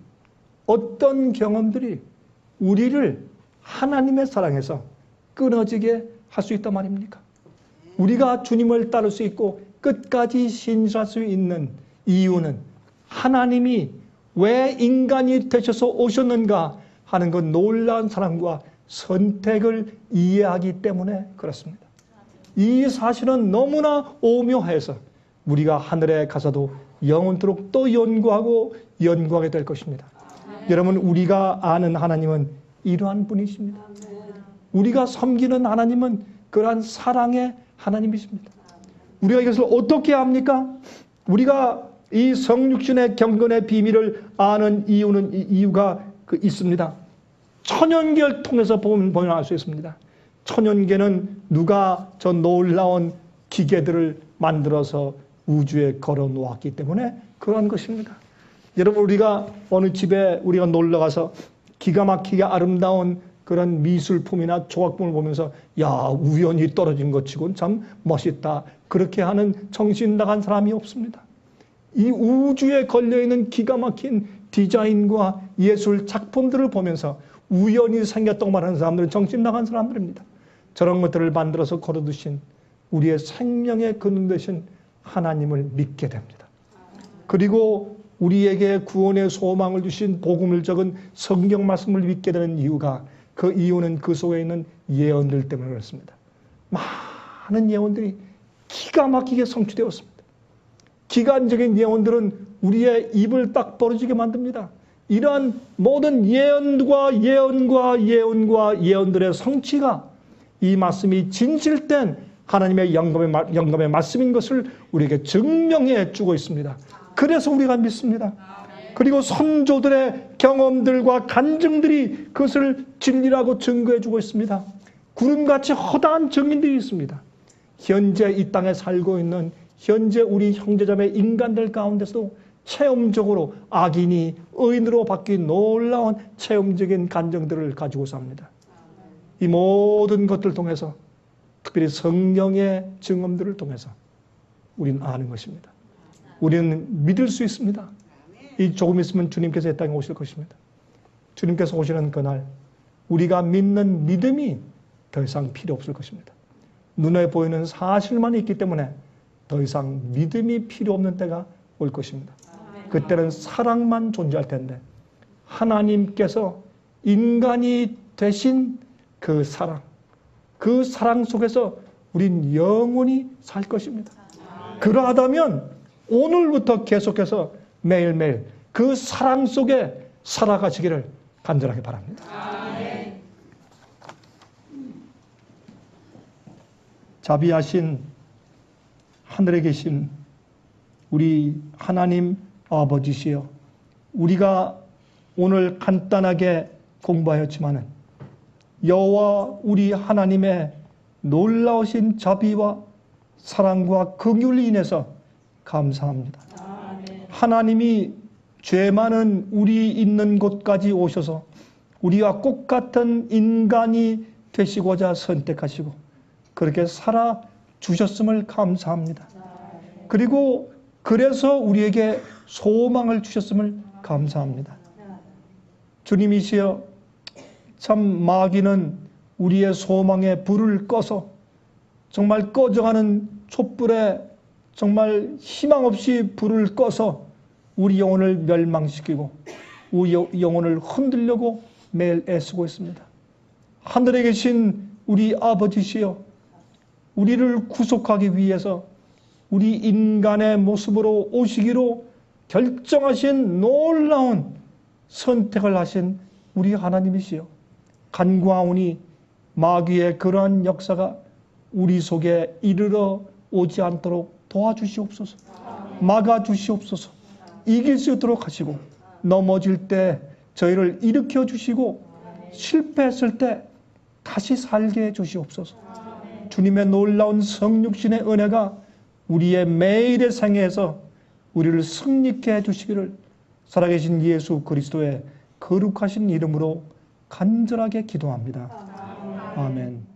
어떤 경험들이 우리를 하나님의 사랑에서 끊어지게 할 수 있단 말입니까? 우리가 주님을 따를 수 있고 끝까지 신실할 수 있는 이유는 하나님이 왜 인간이 되셔서 오셨는가 하는 그 놀라운 사랑과 선택을 이해하기 때문에 그렇습니다. 이 사실은 너무나 오묘해서 우리가 하늘에 가서도 영원토록 또 연구하고 연구하게 될 것입니다. 여러분, 우리가 아는 하나님은 이러한 분이십니다. 우리가 섬기는 하나님은 그러한 사랑의 하나님이십니다. 우리가 이것을 어떻게 압니까? 우리가 이 성육신의 경건의 비밀을 아는 이유가 있습니다. 천연계를 통해서 보면 알 수 있습니다. 천연계는 누가 저 놀라운 기계들을 만들어서 우주에 걸어 놓았기 때문에 그런 것입니다. 여러분, 우리가 어느 집에 우리가 놀러 가서 기가 막히게 아름다운 그런 미술품이나 조각품을 보면서 야, 우연히 떨어진 것 치고는 참 멋있다, 그렇게 하는 정신 나간 사람이 없습니다. 이 우주에 걸려있는 기가 막힌 디자인과 예술 작품들을 보면서 우연히 생겼다고 말하는 사람들은 정신 나간 사람들입니다. 저런 것들을 만들어서 걸어두신 우리의 생명의 근원 되신 하나님을 믿게 됩니다. 그리고 우리에게 구원의 소망을 주신 복음을 적은 성경 말씀을 믿게 되는 이유가, 그 이유는 그 속에 있는 예언들 때문에 그렇습니다. 많은 예언들이 기가 막히게 성취되었습니다. 기간적인 예언들은 우리의 입을 딱 벌어지게 만듭니다. 이러한 모든 예언들의 성취가 이 말씀이 진실된 하나님의 영감의 말씀인 것을 우리에게 증명해 주고 있습니다. 그래서 우리가 믿습니다. 그리고 선조들의 경험들과 간증들이 그것을 진리라고 증거해 주고 있습니다. 구름같이 허다한 증인들이 있습니다. 현재 이 땅에 살고 있는 현재 우리 형제자매 인간들 가운데서도 체험적으로 악인이 의인으로 바뀐 놀라운 체험적인 간증들을 가지고 삽니다. 이 모든 것들을 통해서, 특별히 성령의 증언들을 통해서 우리는 아는 것입니다. 우리는 믿을 수 있습니다. 이 조금 있으면 주님께서 이 땅에 오실 것입니다. 주님께서 오시는 그날 우리가 믿는 믿음이 더 이상 필요 없을 것입니다. 눈에 보이는 사실만 있기 때문에 더 이상 믿음이 필요 없는 때가 올 것입니다. 그때는 사랑만 존재할 텐데 하나님께서 인간이 되신 그 사랑 속에서 우린 영원히 살 것입니다. 그러하다면 오늘부터 계속해서 매일매일 그 사랑 속에 살아가시기를 간절하게 바랍니다. 자비하신 하늘에 계신 우리 하나님 아버지시여, 우리가 오늘 간단하게 공부하였지만은 여호와 우리 하나님의 놀라우신 자비와 사랑과 긍휼로 인해서 감사합니다. 하나님이 죄 많은 우리 있는 곳까지 오셔서 우리와 똑같은 인간이 되시고자 선택하시고 그렇게 살아 주셨음을 감사합니다. 그리고 그래서 우리에게 소망을 주셨음을 감사합니다. 주님이시여, 참 마귀는 우리의 소망에 불을 꺼서 정말 꺼져가는 촛불에 정말 희망 없이 불을 꺼서 우리 영혼을 멸망시키고 우리 영혼을 흔들려고 매일 애쓰고 있습니다. 하늘에 계신 우리 아버지시여, 우리를 구속하기 위해서 우리 인간의 모습으로 오시기로 결정하신 놀라운 선택을 하신 우리 하나님이시여, 간구하오니 마귀의 그러한 역사가 우리 속에 이르러 오지 않도록 도와주시옵소서. 막아주시옵소서. 이길 수 있도록 하시고, 넘어질 때 저희를 일으켜 주시고, 실패했을 때 다시 살게 해주시옵소서. 주님의 놀라운 성육신의 은혜가 우리의 매일의 생애에서 우리를 승리케 해주시기를 살아계신 예수 그리스도의 거룩하신 이름으로 간절하게 기도합니다. 아멘.